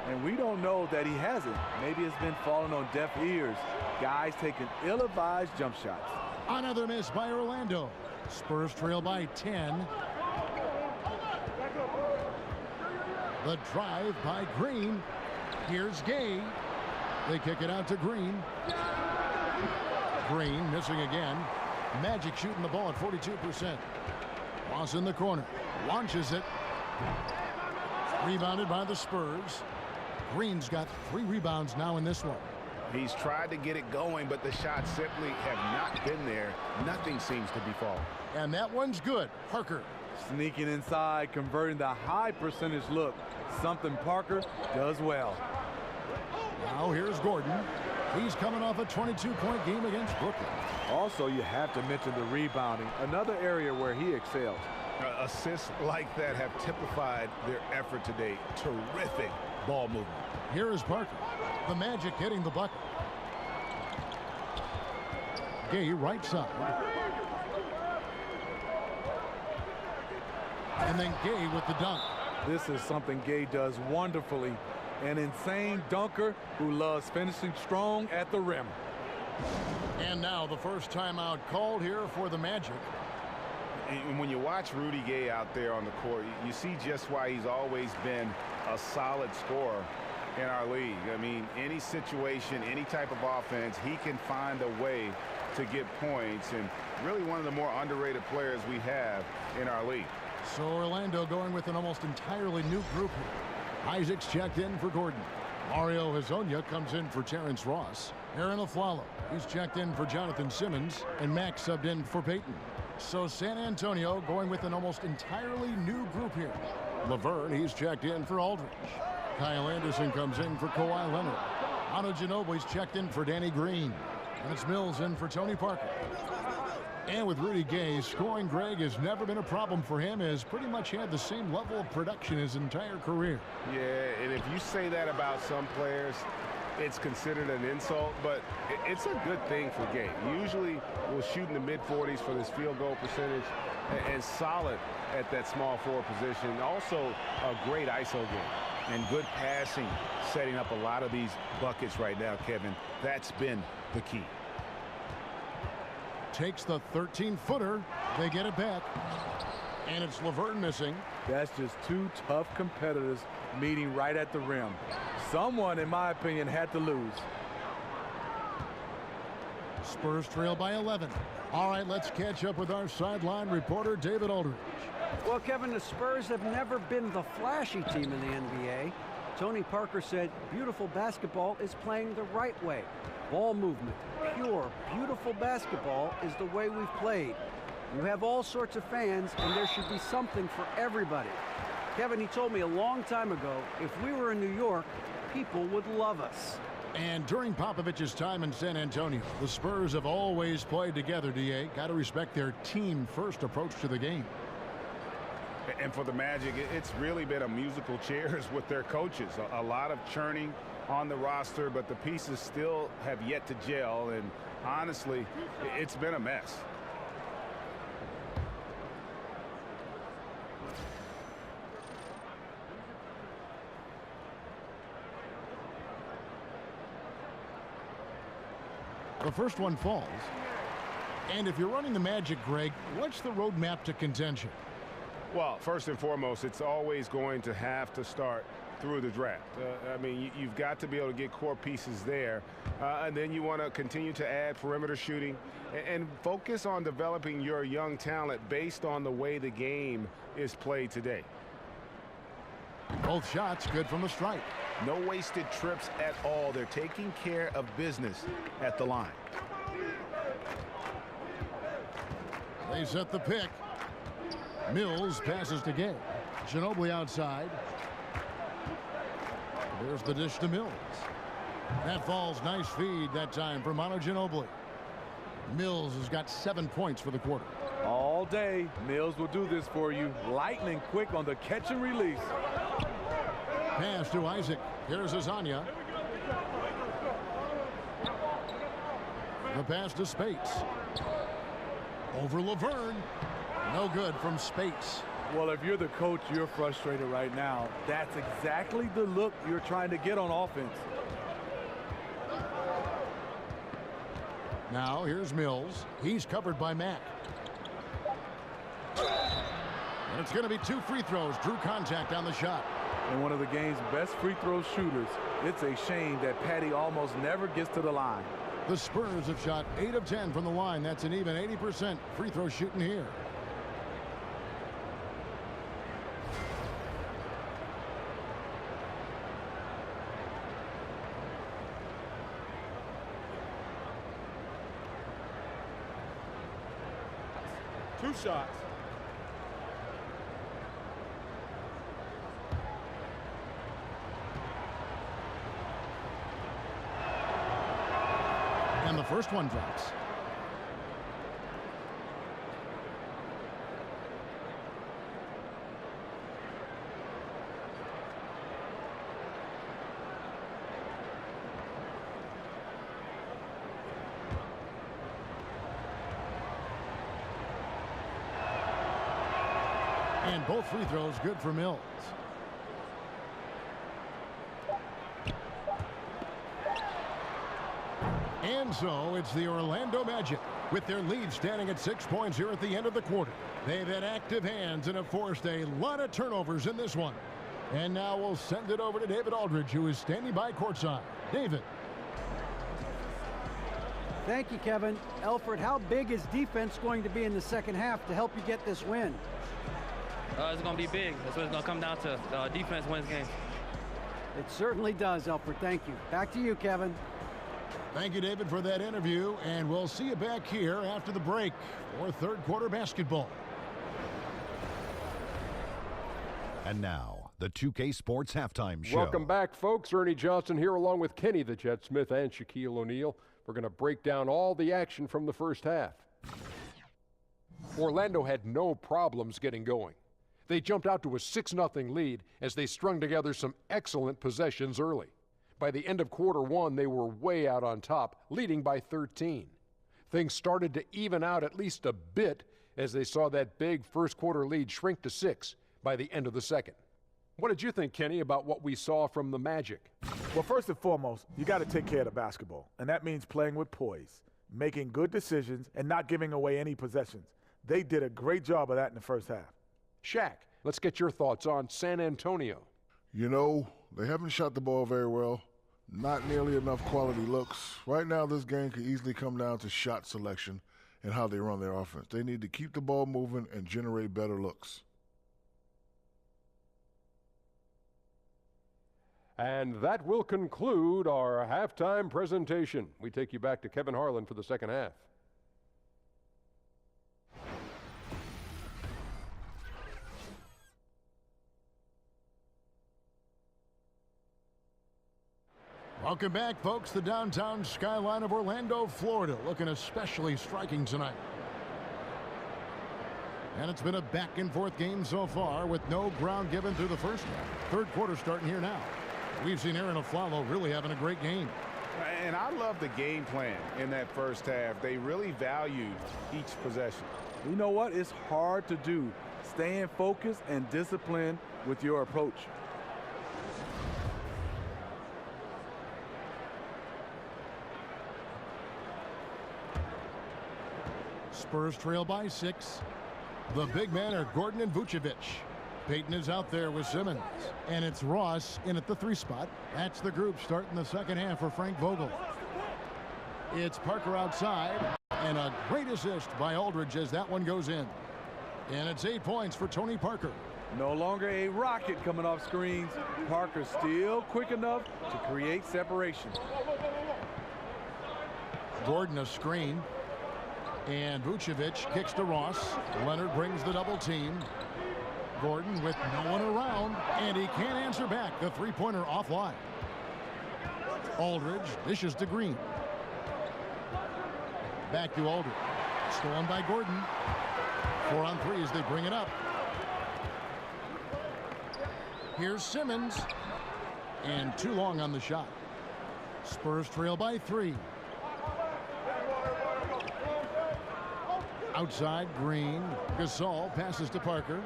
And we don't know that he hasn't. Maybe it's been falling on deaf ears. Guys taking ill-advised jump shots. Another miss by Orlando. Spurs trail by 10. The drive by Green. Here's Gay. They kick it out to Green. Green missing again. Magic shooting the ball at 42%. Ross in the corner. Launches it. Rebounded by the Spurs. Green's got 3 rebounds now in this one. He's tried to get it going, but the shots simply have not been there. Nothing seems to be falling. And that one's good. Parker. Sneaking inside, converting the high percentage look. Something Parker does well. Now here's Gordon. He's coming off a 22-point game against Brooklyn. Also, you have to mention the rebounding, another area where he excels. Assists like that have typified their effort today. Terrific ball movement. Here is Parker. The Magic hitting the bucket. Gay right side. And then Gay with the dunk. This is something Gay does wonderfully. An insane dunker who loves finishing strong at the rim. And now the first timeout called here for the Magic. And when you watch Rudy Gay out there on the court, you see just why he's always been a solid scorer in our league. I mean, any situation, any type of offense, he can find a way to get points, and really one of the more underrated players we have in our league. So Orlando going with an almost entirely new group here. Isaac's checked in for Gordon. Mario Hezonja comes in for Terrence Ross. Aaron Aflalo, he's checked in for Jonathan Simmons, and Max subbed in for Peyton. So San Antonio going with an almost entirely new group here. Laverne, he's checked in for Aldridge. Kyle Anderson comes in for Kawhi Leonard. Manu Ginobili's checked in for Danny Green. And it's Mills in for Tony Parker. And with Rudy Gay, scoring Greg has never been a problem for him, has pretty much had the same level of production his entire career. Yeah, and if you say that about some players, it's considered an insult, but it's a good thing for Gay. Usually we'll shoot in the mid-40s for this field goal percentage, and solid at that small forward position. Also a great ISO game and good passing, setting up a lot of these buckets right now, Kevin. That's been the key. Takes the 13-footer. They get it back. And it's Laverne missing. That's just two tough competitors meeting right at the rim. Someone, in my opinion, had to lose. Spurs trail by 11. All right, let's catch up with our sideline reporter, David Aldridge. Well, Kevin, the Spurs have never been the flashy team in the NBA. Tony Parker said beautiful basketball is playing the right way. Ball movement, pure, beautiful basketball is the way we've played. You have all sorts of fans, and there should be something for everybody. Kevin, he told me a long time ago, if we were in New York, people would love us. And during Popovich's time in San Antonio, the Spurs have always played together, D.A. Got to respect their team-first approach to the game. And for the Magic, it's really been a musical chairs with their coaches. A lot of churning on the roster, but the pieces still have yet to gel, and honestly, it's been a mess. The first one falls. And if you're running the Magic, Greg, what's the roadmap to contention? Well, first and foremost, it's always going to have to start through the draft. I mean, you've got to be able to get core pieces there, and then you want to continue to add perimeter shooting and focus on developing your young talent based on the way the game is played today. Both shots good from the stripe. No wasted trips at all. They're taking care of business at the line. They set the pick. Mills passes to Gay. Ginobili outside. There's the dish to Mills. That falls. Nice feed that time for Manu Ginobili. Mills has got 7 points for the quarter. All day, Mills will do this for you. Lightning quick on the catch and release. Pass to Isaac. Here's Hezonja. The pass to Spates. Over Laverne. No good from Spates. Well, if you're the coach, you're frustrated right now. That's exactly the look you're trying to get on offense. Now here's Mills. He's covered by Mack. And it's going to be 2 free throws. Drew contact on the shot. And one of the game's best free throw shooters. It's a shame that Patty almost never gets to the line. The Spurs have shot 8 of 10 from the line. That's an even 80% free throw shooting here. Two shots. first one drops. And both free throws good for Mills. And so it's the Orlando Magic with their lead standing at 6 points here at the end of the quarter. They've had active hands and have forced a lot of turnovers in this one. And now we'll send it over to David Aldridge, who is standing by courtside. David. Thank you, Kevin. Elfrid, how big is defense going to be in the second half to help you get this win? It's going to be big. That's what it's going to come down to. Defense wins games. It certainly does, Elfrid. Thank you. Back to you, Kevin. Thank you, David, for that interview. And we'll see you back here after the break for third quarter basketball. And now, the 2K Sports Halftime Show. Welcome back, folks. Ernie Johnson here along with Kenny the Jet Smith and Shaquille O'Neal. We're going to break down all the action from the first half. Orlando had no problems getting going. They jumped out to a 6-0 lead as they strung together some excellent possessions early. By the end of quarter one, they were way out on top, leading by 13. Things started to even out at least a bit as they saw that big first quarter lead shrink to 6 by the end of the second. What did you think, Kenny, about what we saw from the Magic? Well, first and foremost, you got to take care of the basketball, and that means playing with poise, making good decisions, and not giving away any possessions. They did a great job of that in the first half. Shaq, let's get your thoughts on San Antonio. You know, they haven't shot the ball very well. Not nearly enough quality looks. Right now, this game could easily come down to shot selection and how they run their offense. They need to keep the ball moving and generate better looks. And that will conclude our halftime presentation. We take you back to Kevin Harlan for the second half. Welcome back, folks. The downtown skyline of Orlando, Florida, looking especially striking tonight. And it's been a back-and-forth game so far with no ground given through the first half. Third quarter starting here now. We've seen Aaron Aflalo really having a great game. And I love the game plan in that first half. They really valued each possession. You know what? It's hard to do. Staying focused and disciplined with your approach. Spurs trail by 6. The big men are Gordon and Vucevic. Payton is out there with Simmons. And it's Ross in at the 3 spot. That's the group starting the second half for Frank Vogel. It's Parker outside. And a great assist by Aldridge as that one goes in. And it's 8 points for Tony Parker. No longer a rocket coming off screens. Parker still quick enough to create separation. Gordon a screen. And Vucevic kicks to Ross. Leonard brings the double team. Gordon with no one around, and he can't answer back. The three-pointer offline. Aldridge dishes to Green. Back to Aldridge. Stolen by Gordon. 4 on 3 as they bring it up. Here's Simmons. And too long on the shot. Spurs trail by 3. Outside, Green. Gasol passes to Parker.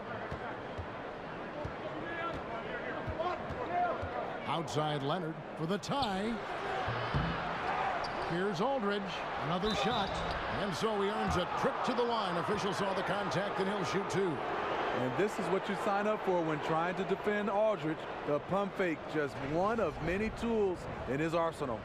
Outside, Leonard for the tie. Here's Aldridge. Another shot. And so he earns a trip to the line. Official saw the contact, and he'll shoot 2. And this is what you sign up for when trying to defend Aldridge. The pump fake, just one of many tools in his arsenal.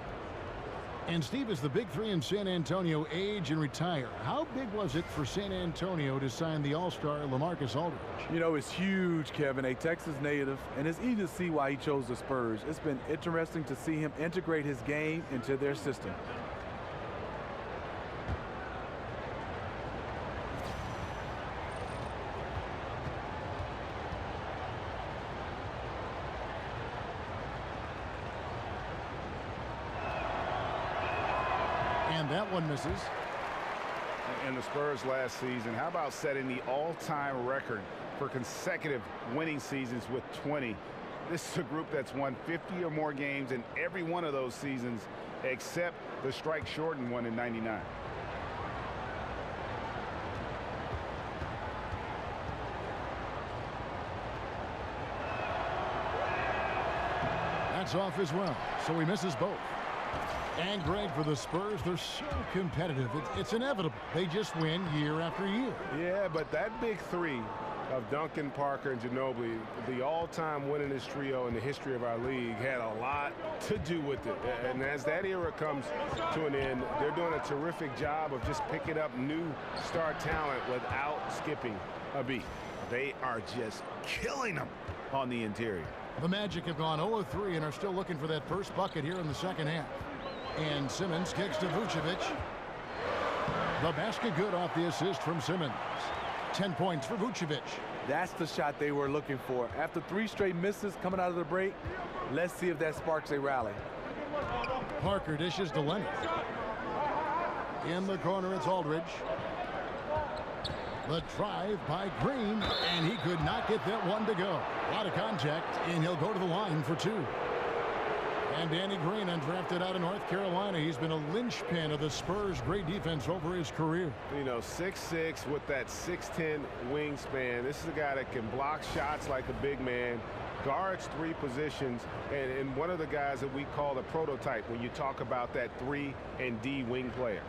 And Steve, as the big 3 in San Antonio age and retire, how big was it for San Antonio to sign the all-star LaMarcus Aldridge? You know, it's huge, Kevin, a Texas native, and it's easy to see why he chose the Spurs. It's been interesting to see him integrate his game into their system. And that one misses. And the Spurs last season, how about setting the all-time record for consecutive winning seasons with 20? This is a group that's won 50 or more games in every one of those seasons, except the strike-shortened one in '99. That's off as well, so he misses both. And Greg, for the Spurs, they're so competitive. It's inevitable. They just win year after year. Yeah, but that big three of Duncan, Parker, and Ginobili, the all-time winningest trio in the history of our league, had a lot to do with it. And as that era comes to an end, they're doing a terrific job of just picking up new star talent without skipping a beat. They are just killing them on the interior. The Magic have gone 0-3 and are still looking for that first bucket here in the second half. And Simmons kicks to Vucevic. The basket good off the assist from Simmons. 10 points for Vucevic. That's the shot they were looking for. After 3 straight misses coming out of the break, let's see if that sparks a rally. Parker dishes to Leonard. In the corner, it's Aldridge. The drive by Green, and he could not get that one to go. A lot of contact, and he'll go to the line for 2. And Danny Green, undrafted out of North Carolina. He's been a linchpin of the Spurs' great defense over his career. You know, 6'6" with that 6'10" wingspan. This is a guy that can block shots like a big man, guards 3 positions, and one of the guys that we call the prototype when you talk about that 3 and D wing player.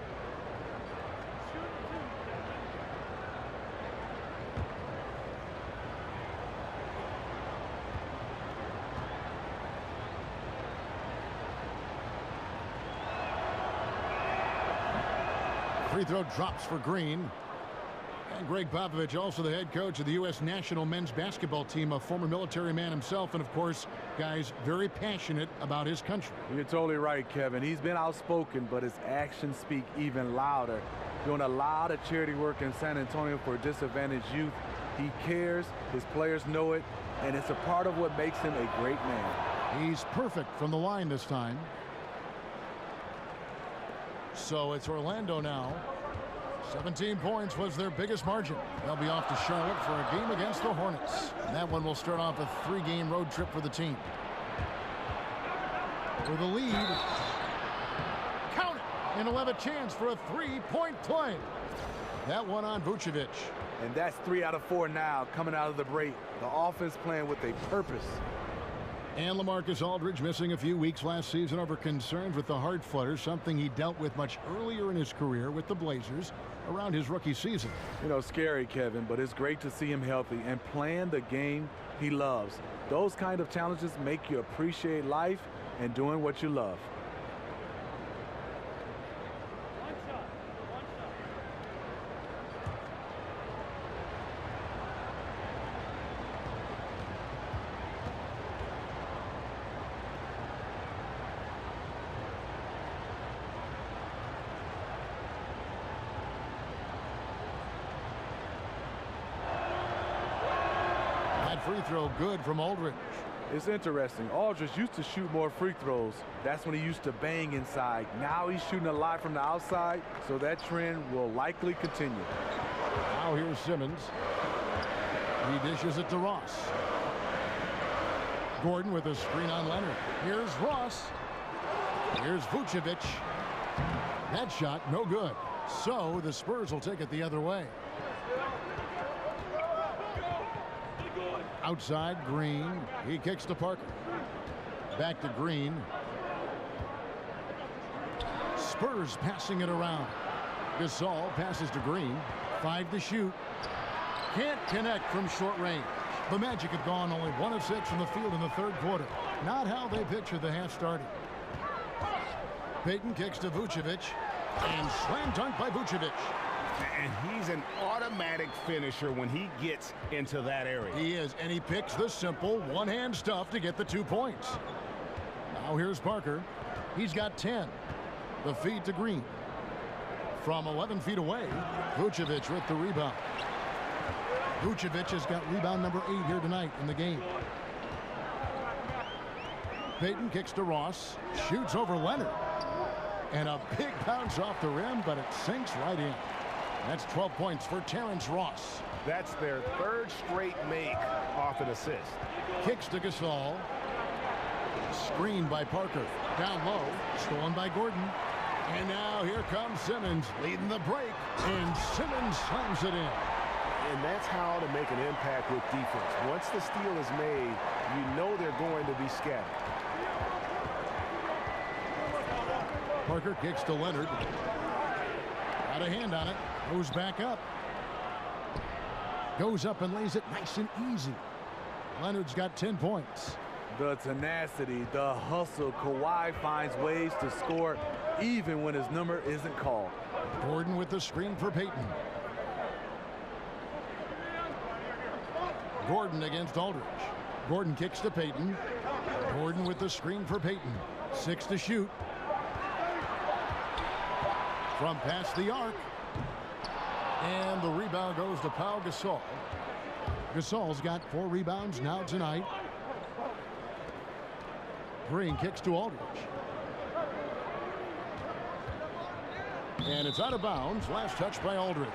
Free throw drops for Green. And Greg Popovich, also the head coach of the U.S. national men's basketball team, a former military man himself, and of course, guys, very passionate about his country. You're totally right, Kevin. He's been outspoken, but his actions speak even louder. Doing a lot of charity work in San Antonio for disadvantaged youth. He cares, his players know it, and it's a part of what makes him a great man. He's perfect from the line this time. So it's Orlando now. 17 points was their biggest margin. They'll be off to Charlotte for a game against the Hornets. And that one will start off a 3-game road trip for the team. For the lead. Count it! And he'll have a chance for a 3-point play. That one on Vucevic. And that's 3 out of 4 now coming out of the break. The offense playing with a purpose. And LaMarcus Aldridge missing a few weeks last season over concerns with the heart flutter, something he dealt with much earlier in his career with the Blazers around his rookie season. You know, scary, Kevin, but it's great to see him healthy and playing the game he loves. Those kind of challenges make you appreciate life and doing what you love. Free throw good from Aldridge. It's interesting. Aldridge used to shoot more free throws. That's when he used to bang inside. Now he's shooting a lot from the outside, so that trend will likely continue. Now here's Simmons. He dishes it to Ross. Gordon with a screen on Leonard. Here's Ross. Here's Vucevic. That shot no good. So the Spurs will take it the other way. Outside, Green. He kicks to Parker. Back to Green. Spurs passing it around. Gasol passes to Green. 5 to shoot. Can't connect from short range. The Magic have gone only 1 of 6 from the field in the third quarter. Not how they pictured the half started. Payton kicks to Vucevic. And slam dunk by Vucevic. And he's an automatic finisher when he gets into that area. He is, and he picks the simple one-hand stuff to get the 2 points. Now here's Parker. He's got 10. The feed to Green. From 11 feet away, Vucevic with the rebound. Vucevic has got rebound number 8 here tonight in the game. Payton kicks to Ross. Shoots over Leonard. And a big bounce off the rim, but it sinks right in. That's 12 points for Terrence Ross. That's their third straight make off an assist. Kicks to Gasol. Screened by Parker. Down low. Stolen by Gordon. And now here comes Simmons leading the break. And Simmons slams it in. And that's how to make an impact with defense. Once the steal is made, you know they're going to be scattered. Parker kicks to Leonard. Got a hand on it. Goes back up. Goes up and lays it nice and easy. Leonard's got 10 points. The tenacity, the hustle. Kawhi finds ways to score even when his number isn't called. Gordon with the screen for Payton. Gordon against Aldridge. Gordon kicks to Payton. Gordon with the screen for Payton. 6 to shoot. From past the arc. And the rebound goes to Pau Gasol. Gasol's got 4 rebounds now tonight. Green kicks to Aldridge. And it's out of bounds. Last touch by Aldridge.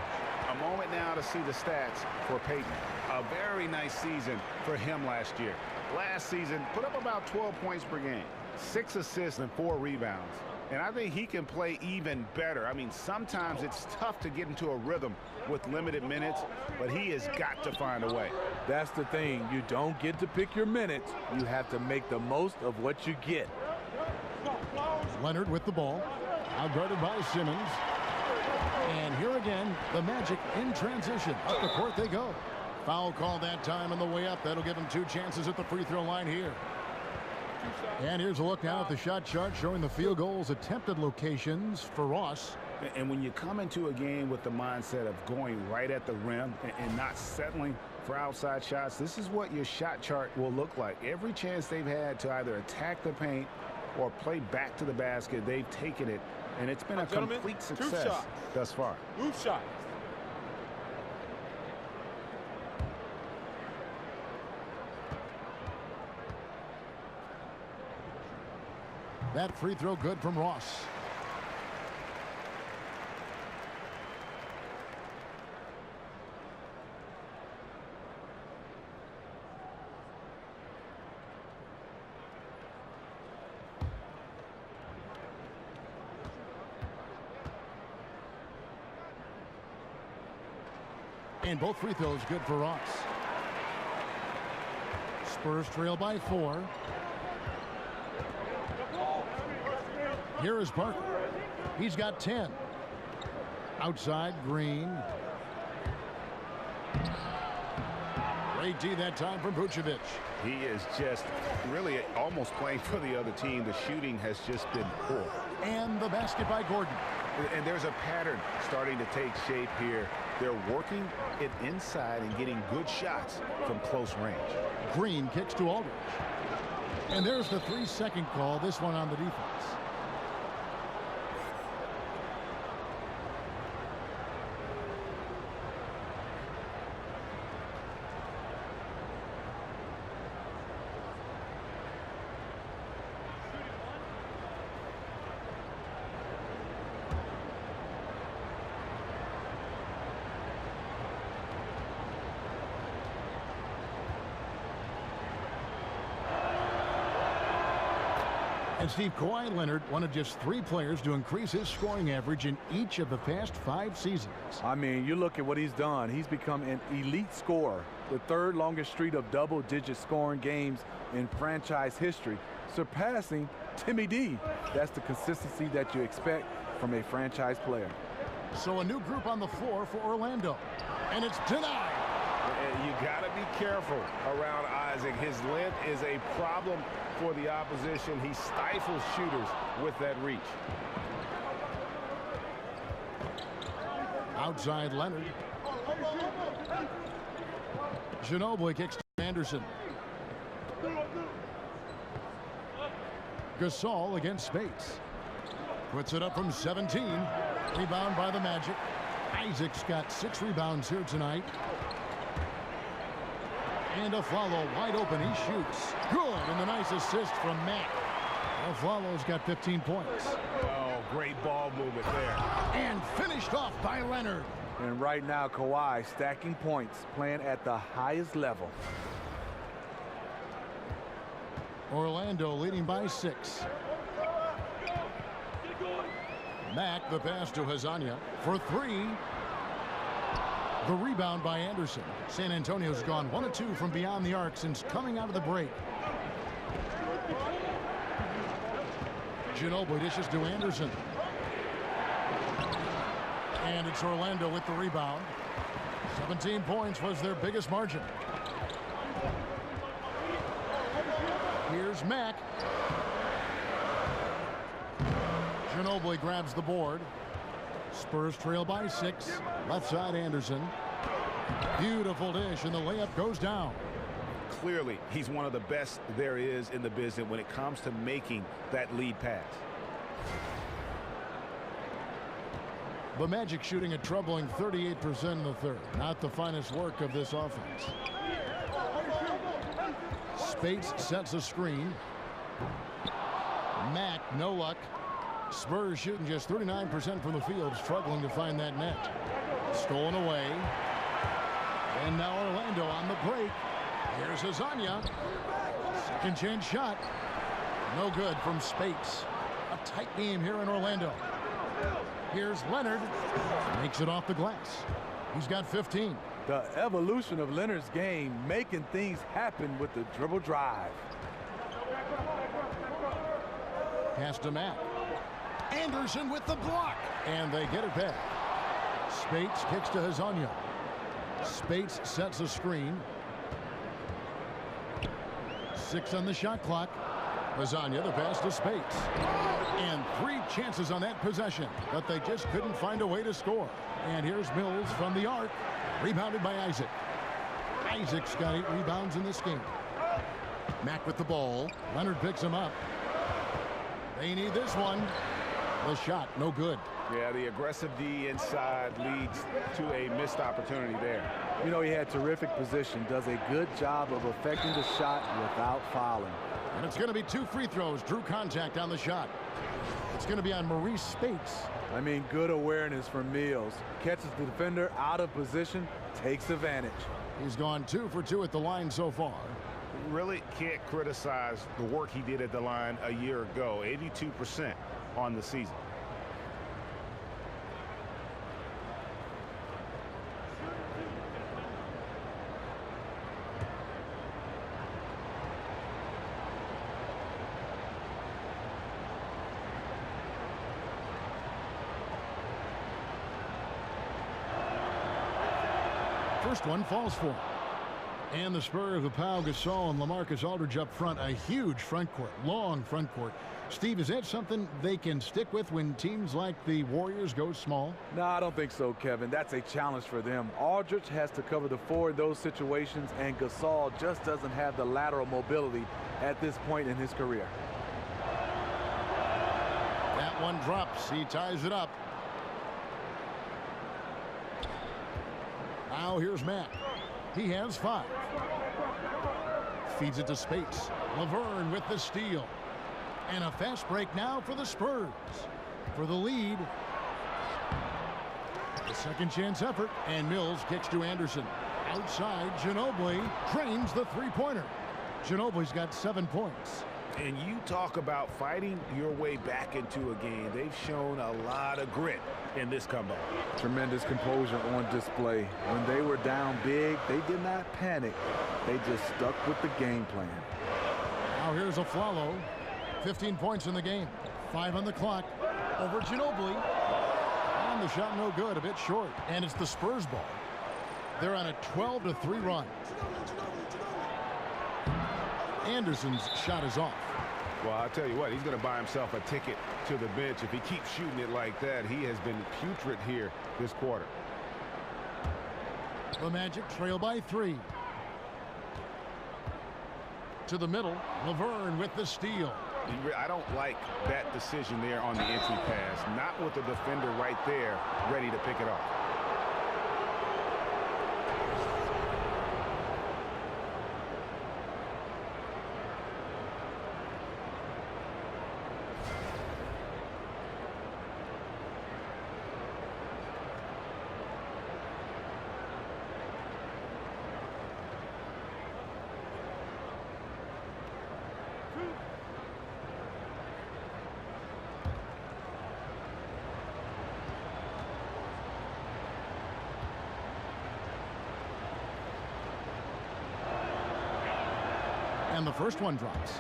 A moment now to see the stats for Payton. A very nice season for him last year. Last season, put up about 12 points per game. 6 assists and 4 rebounds. And I think he can play even better. I mean, sometimes it's tough to get into a rhythm with limited minutes, but he has got to find a way. That's the thing. You don't get to pick your minutes. You have to make the most of what you get. Leonard with the ball. Outguarded by Simmons. And here again, the Magic in transition. Up the court they go. Foul call that time on the way up. That'll give him 2 chances at the free throw line here. And here's a look now at the shot chart showing the field goals attempted locations for Ross. And when you come into a game with the mindset of going right at the rim and not settling for outside shots, this is what your shot chart will look like. Every chance they've had to either attack the paint or play back to the basket, they've taken it. And it's been a complete success thus far. Move shot. That free throw good from Ross. And both free throws good for Ross. Spurs trail by 4. Here is Parker. He's got 10. Outside, Green. Great D that time from Vucevic. He is just really almost playing for the other team. The shooting has just been poor. And the basket by Gordon. And there's a pattern starting to take shape here. They're working it inside and getting good shots from close range. Green kicks to Aldridge. And there's the 3-second call, this one on the defense. And Steve, Kawhi Leonard, one of just 3 players to increase his scoring average in each of the past 5 seasons. I mean, you look at what he's done. He's become an elite scorer, the 3rd longest streak of double-digit scoring games in franchise history, surpassing Timmy D. That's the consistency that you expect from a franchise player. So a new group on the floor for Orlando, and it's denied. And you got to be careful around Isaac. His length is a problem for the opposition. He stifles shooters with that reach. Outside Leonard. Ginobili kicks to Anderson. Gasol against Spates. Puts it up from 17. Rebound by the Magic. Isaac's got 6 rebounds here tonight. And Aflalo wide open. He shoots. Good. And the nice assist from Matt. Aflalo's got 15 points. Oh, Great ball movement there. And finished off by Leonard. And right now, Kawhi stacking points, playing at the highest level. Orlando leading by 6. Mack, the pass to Hazanya for 3. The rebound by Anderson. San Antonio's gone 1 of 2 from beyond the arc since coming out of the break. Ginobili dishes to Anderson. And it's Orlando with the rebound. 17 points was their biggest margin. Here's Mack. Ginobili grabs the board. Spurs trail by 6. Left side Anderson. Beautiful dish, and the layup goes down. Clearly, he's one of the best there is in the business when it comes to making that lead pass. The Magic shooting a troubling 38% in the third. Not the finest work of this offense. Spates sets a screen. Mack, no luck. Spurs shooting just 39% from the field, struggling to find that net. Stolen away. And now Orlando on the break. Here's Hazanya. Second chance shot. No good from Spates. A tight game here in Orlando. Here's Leonard. Makes it off the glass. He's got 15. The evolution of Leonard's game, making things happen with the dribble drive. Pass to Mack. Anderson with the block. And they get it back. Spates kicks to Hazanya. Spates sets a screen. 6 on the shot clock. Hazanya, the pass to Spates. And 3 chances on that possession, but they just couldn't find a way to score. And here's Mills from the arc. Rebounded by Isaac. Isaac's got 8 rebounds in this game. Mack with the ball. Leonard picks him up. They need this one. The shot, no good. Yeah, the aggressive D inside leads to a missed opportunity there. You know, he had terrific position, does a good job of affecting the shot without fouling. And it's going to be 2 free throws. Drew contact on the shot. It's going to be on Maurice Spates. I mean, good awareness from Mills. Catches the defender out of position, takes advantage. He's gone 2 for 2 at the line so far. Really can't criticize the work he did at the line a year ago. 82% on the season. First one falls for him. And the Spurs with Pau Gasol and LaMarcus Aldridge up front. A huge front court, long front court. Steve, is that something they can stick with when teams like the Warriors go small? No, I don't think so, Kevin. That's a challenge for them. Aldridge has to cover the 4 in those situations, and Gasol just doesn't have the lateral mobility at this point in his career. That one drops. He ties it up. Now here's Matt. He has 5. Feeds it to Spates. Laverne with the steal. And a fast break now for the Spurs. For the lead. The second chance effort. And Mills kicks to Anderson. Outside, Ginobili drains the 3-pointer. Ginobili's got 7 points. And you talk about fighting your way back into a game. They've shown a lot of grit in this comeback. Tremendous composure on display. When they were down big, they did not panic. They just stuck with the game plan. Now here's a Flalo. 15 points in the game. 5 on the clock. Over Ginobili. And the shot no good, a bit short. And it's the Spurs ball. They're on a 12-3 run. Anderson's shot is off. Well, I'll tell you what, he's going to buy himself a ticket to the bench. If he keeps shooting it like that, he has been putrid here this quarter. The Magic trail by 3. To the middle, Laverne with the steal. I don't like that decision there on the entry pass. Not with the defender right there ready to pick it off. And the first one drops.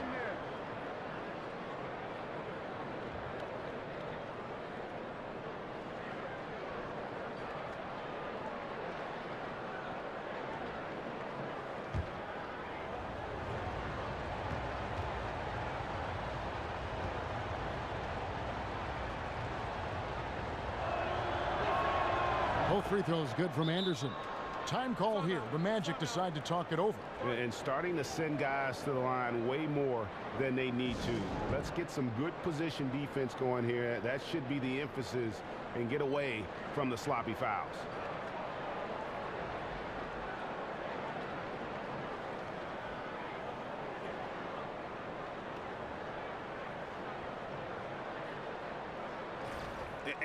Both free throws good from Anderson. Time call here. The Magic decide to talk it over. And starting to send guys to the line way more than they need to. Let's get some good position defense going here. That should be the emphasis, and get away from the sloppy fouls.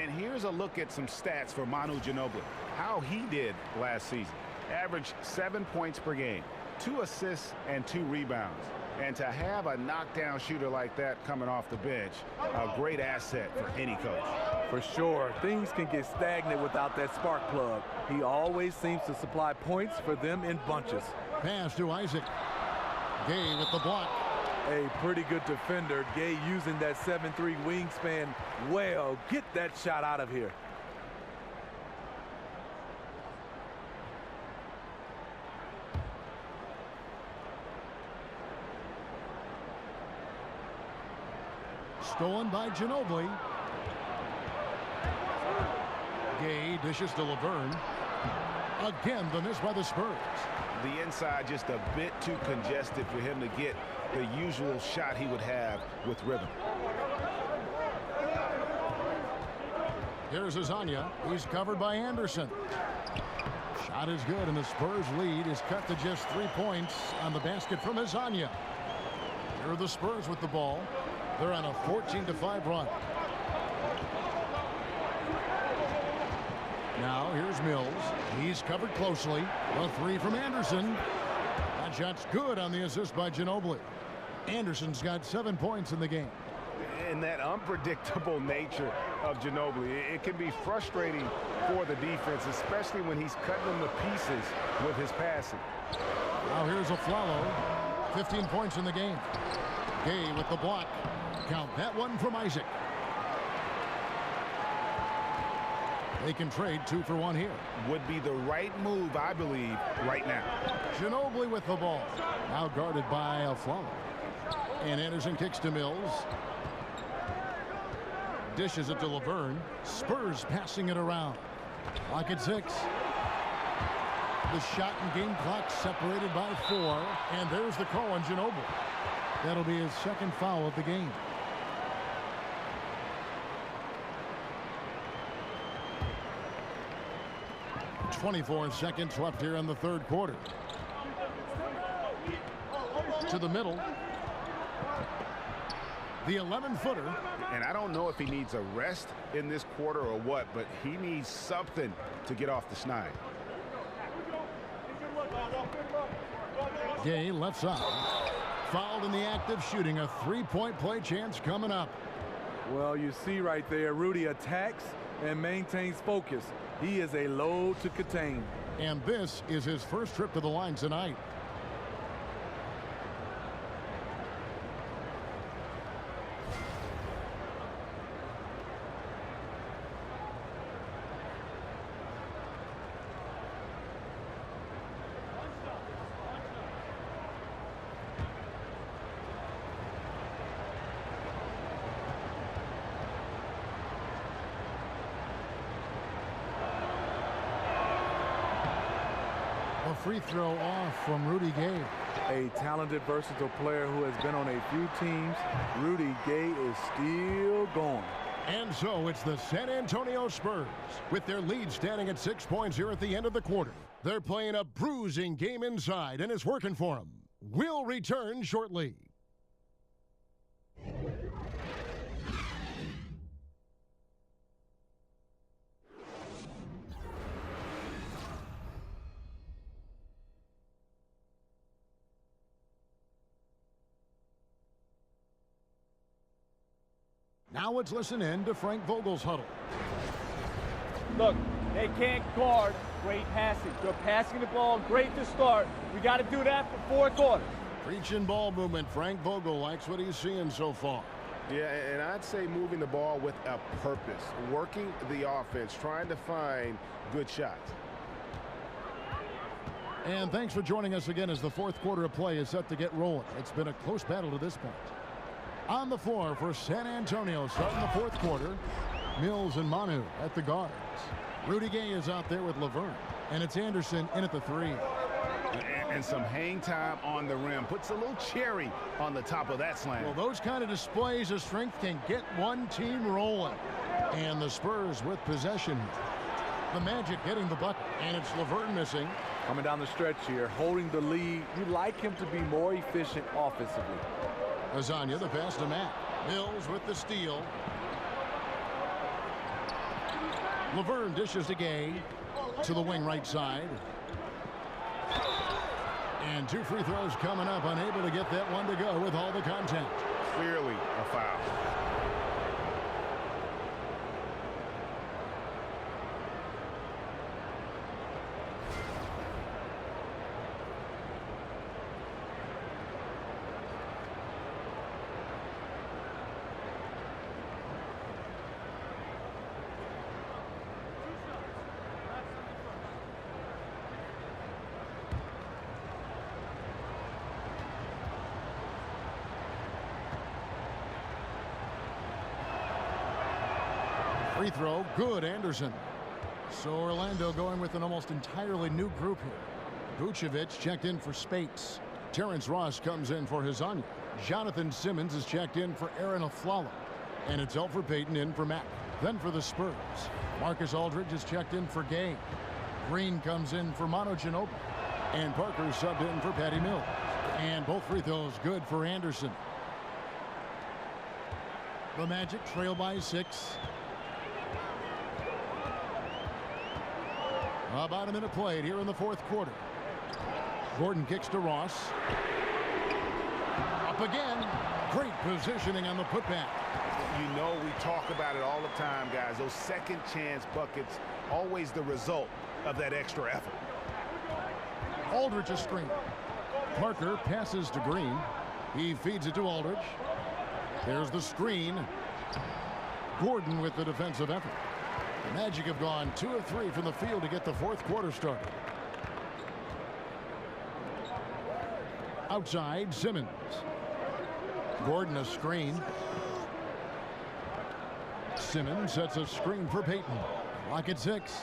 And here's a look at some stats for Manu Ginobili. How he did last season. Averaged 7 points per game, 2 assists and 2 rebounds. And to have a knockdown shooter like that coming off the bench, a great asset for any coach. For sure. Things can get stagnant without that spark plug. He always seems to supply points for them in bunches. Pass to Isaac. Gay with the block. A pretty good defender. Gay using that 7'3" wingspan well. Get that shot out of here. Stolen by Ginobili. Gay dishes to Laverne. Again, the miss by the Spurs. The inside just a bit too congested for him to get the usual shot he would have with rhythm. Here's Azania. He's covered by Anderson. Shot is good, and the Spurs lead is cut to just 3 points on the basket from Azania. Here are the Spurs with the ball. They're on a 14-5 run. Now here's Mills. He's covered closely. A 3 from Anderson. That shot's good on the assist by Ginobili. Anderson's got 7 points in the game. And that unpredictable nature of Ginobili, it can be frustrating for the defense, especially when he's cutting them to pieces with his passing. Now here's Aflalo. 15 points in the game. Gay with the block. Count that one from Isaac. They can trade 2 for 1 here. Would be the right move, I believe, right now. Ginobili with the ball. Now guarded by Aflalo. And Anderson kicks to Mills. Dishes it to Laverne. Spurs passing it around. Clock at 6. The shot and game clock separated by 4. And there's the call on Ginobili. That'll be his second foul of the game. .24 seconds left here in the third quarter. To the middle. The 11-footer. And I don't know if he needs a rest in this quarter or what, but he needs something to get off the snide. Gay left side. Fouled in the act of shooting. A 3-point play chance coming up. Well, you see right there, Rudy attacks and maintains focus. He is a load to contain. And this is his first trip to the line tonight. A free throw off from Rudy Gay. A talented, versatile player who has been on a few teams. Rudy Gay is still going. And so it's the San Antonio Spurs with their lead standing at 6 points here at the end of the quarter. They're playing a bruising game inside, and it's working for them. We'll return shortly. Now let's listen in to Frank Vogel's huddle. Look, they can't guard great passing. They're passing the ball great to start. We got to do that for 4 quarters. Preaching ball movement. Frank Vogel likes what he's seeing so far. Yeah, and I'd say moving the ball with a purpose, working the offense, trying to find good shots. And thanks for joining us again as the fourth quarter of play is set to get rolling. It's been a close battle to this point. On the floor for San Antonio, starting the fourth quarter, Mills and Manu at the guards. Rudy Gay is out there with Laverne, and it's Anderson in at the three. And some hang time on the rim. Puts a little cherry on the top of that slam. Well, those kind of displays of strength can get one team rolling. And the Spurs with possession. The Magic getting the bucket, and it's Laverne missing. Coming down the stretch here, holding the lead. You like him to be more efficient offensively. Azania, the pass to Matt. Mills with the steal. Laverne dishes to Gay to the wing right side. And two free throws coming up, unable to get that one to go with all the contact. Clearly a foul. Free throw, good, Anderson. So Orlando going with an almost entirely new group here. Vucevic checked in for Spates. Terrence Ross comes in for Hazanya. Jonathan Simmons is checked in for Aaron Aflalo. And it's Elfrid Payton in for Mack. Then for the Spurs, Marcus Aldridge is checked in for Gay. Green comes in for Manu Ginobili. And Parker subbed in for Patty Mills. And both free throws good for Anderson. The Magic trail by 6. About a minute played here in the fourth quarter. Gordon kicks to Ross. Up again. Great positioning on the putback. You know we talk about it all the time, guys. Those second chance buckets, always the result of that extra effort. Aldridge a screen. Parker passes to Green. He feeds it to Aldridge. There's the screen. Gordon with the defensive effort. The Magic have gone 2 of 3 from the field to get the fourth quarter started. Outside, Simmons. Gordon a screen. Simmons sets a screen for Payton. Clock at 6.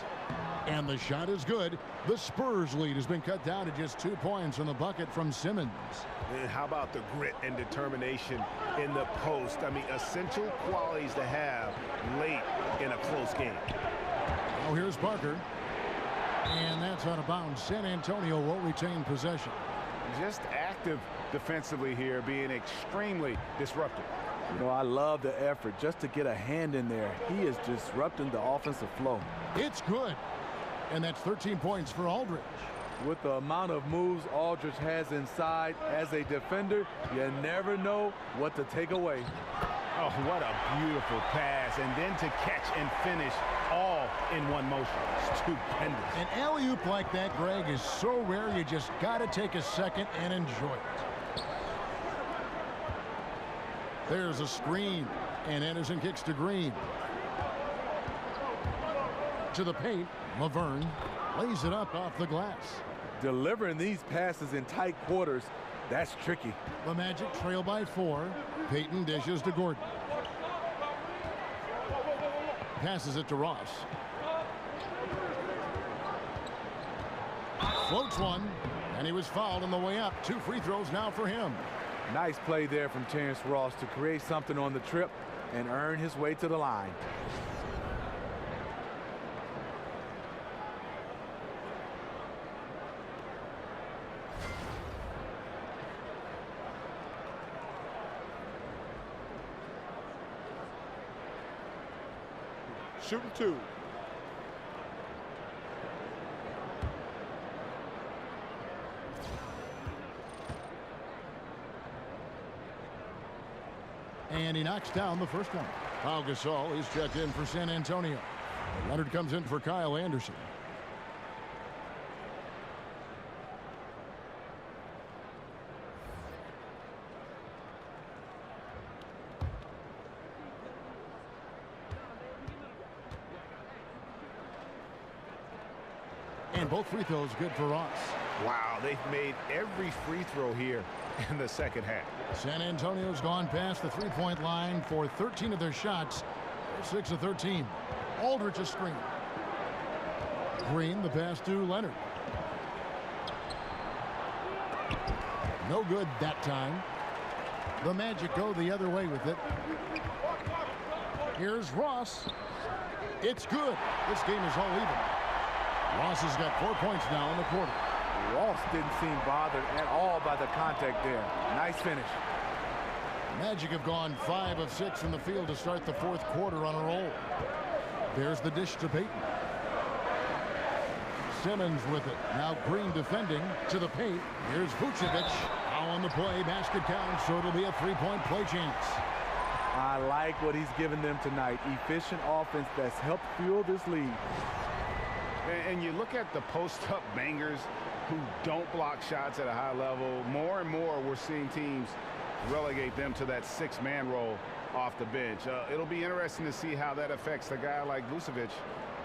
And the shot is good. The Spurs lead has been cut down to just 2 points on the bucket from Simmons. And how about the grit and determination in the post? I mean, essential qualities to have late in a close game. Oh, here's Parker. And that's out of bounds. San Antonio will retain possession. Just active defensively here, being extremely disruptive. You know, I love the effort just to get a hand in there. He is disrupting the offensive flow. It's good. And that's 13 points for Aldridge. With the amount of moves Aldridge has inside as a defender, you never know what to take away. Oh, what a beautiful pass. And then to catch and finish all in one motion. Stupendous. An alley-oop like that, Greg, is so rare you just got to take a second and enjoy it. There's a screen, and Anderson kicks to Green. To the paint, Laverne lays it up off the glass. Delivering these passes in tight quarters, that's tricky. The Magic trail by 4. Payton dishes to Gordon. Passes it to Ross. Floats one, and he was fouled on the way up. 2 free throws now for him. Nice play there from Terrence Ross to create something on the trip and earn his way to the line. Shooting 2. And he knocks down the first one. Pau Gasol is checked in for San Antonio. Leonard comes in for Kyle Anderson. And both free throws good for Ross. Wow, they've made every free throw here in the second half. San Antonio's gone past the three-point line for 13 of their shots. They're 6 of 13. Aldridge a screen. Green, the pass to Leonard. No good that time. The Magic go the other way with it. Here's Ross. It's good. This game is all even. Ross has got 4 points now in the quarter. Ross didn't seem bothered at all by the contact there. Nice finish. Magic have gone 5 of 6 in the field to start the fourth quarter on a roll. There's the dish to Payton. Simmons with it. Now Green defending to the paint. Here's Vucevic. Now on the play. Basket count, so it'll be a three-point play chance. I like what he's given them tonight. Efficient offense that's helped fuel this lead. And you look at the post-up bangers who don't block shots at a high level. More and more we're seeing teams relegate them to that 6-man role off the bench. It'll be interesting to see how that affects a guy like Vucevic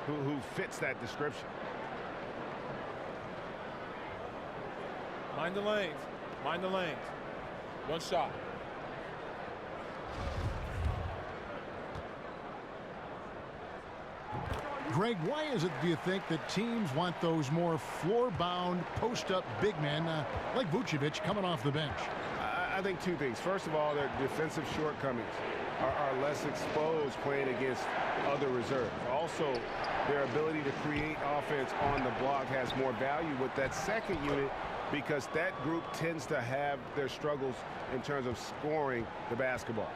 who fits that description. Mind the lanes. Mind the lanes. One shot. Greg, why is it, do you think, that teams want those more floor-bound, post-up big men like Vucevic coming off the bench? I think two things. First of all, their defensive shortcomings are less exposed playing against other reserves. Also, their ability to create offense on the block has more value with that second unit because that group tends to have their struggles in terms of scoring the basketball.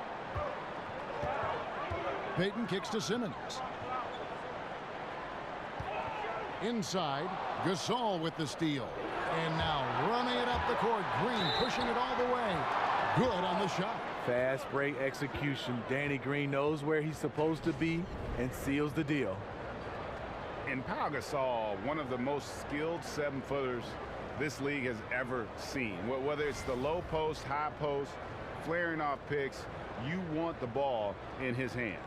Payton kicks to Simmons. Inside, Gasol with the steal. And now running it up the court. Green pushing it all the way. Good on the shot. Fast break execution. Danny Green knows where he's supposed to be and seals the deal. And Pau Gasol, one of the most skilled 7-footers this league has ever seen. Whether it's the low post, high post, flaring off picks, you want the ball in his hands.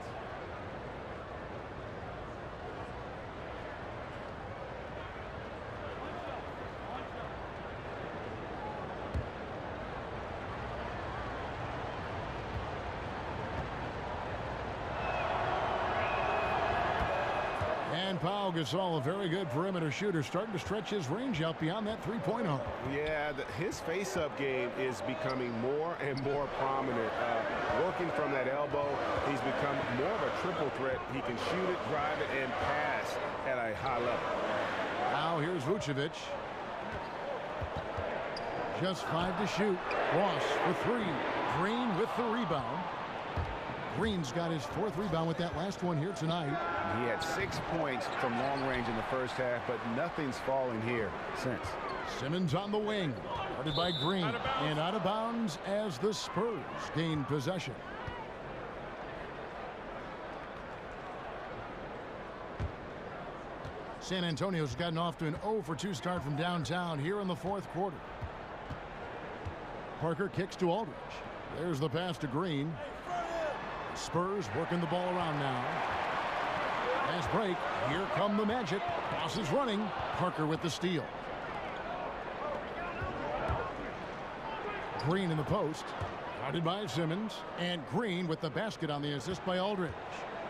And Pau Gasol, a very good perimeter shooter, starting to stretch his range out beyond that three-point arc. Yeah, his face-up game is becoming more and more prominent. Working from that elbow, he's become more of a triple threat. He can shoot it, drive it, and pass at a high level. Now here's Vucevic. Just 5 to shoot. Ross for 3. Green with the rebound. Green's got his 4th rebound with that last one here tonight. He had 6 points from long range in the first half, but nothing's fallen here since. Simmons on the wing. Guarded by Green. And out of bounds as the Spurs gain possession. San Antonio's gotten off to an 0 for 2 start from downtown here in the fourth quarter. Parker kicks to Aldridge. There's the pass to Green. Spurs working the ball around now. Fast break. Here come the Magic. Ross is running. Parker with the steal. Green in the post. Guarded by Simmons. And Green with the basket on the assist by Aldridge.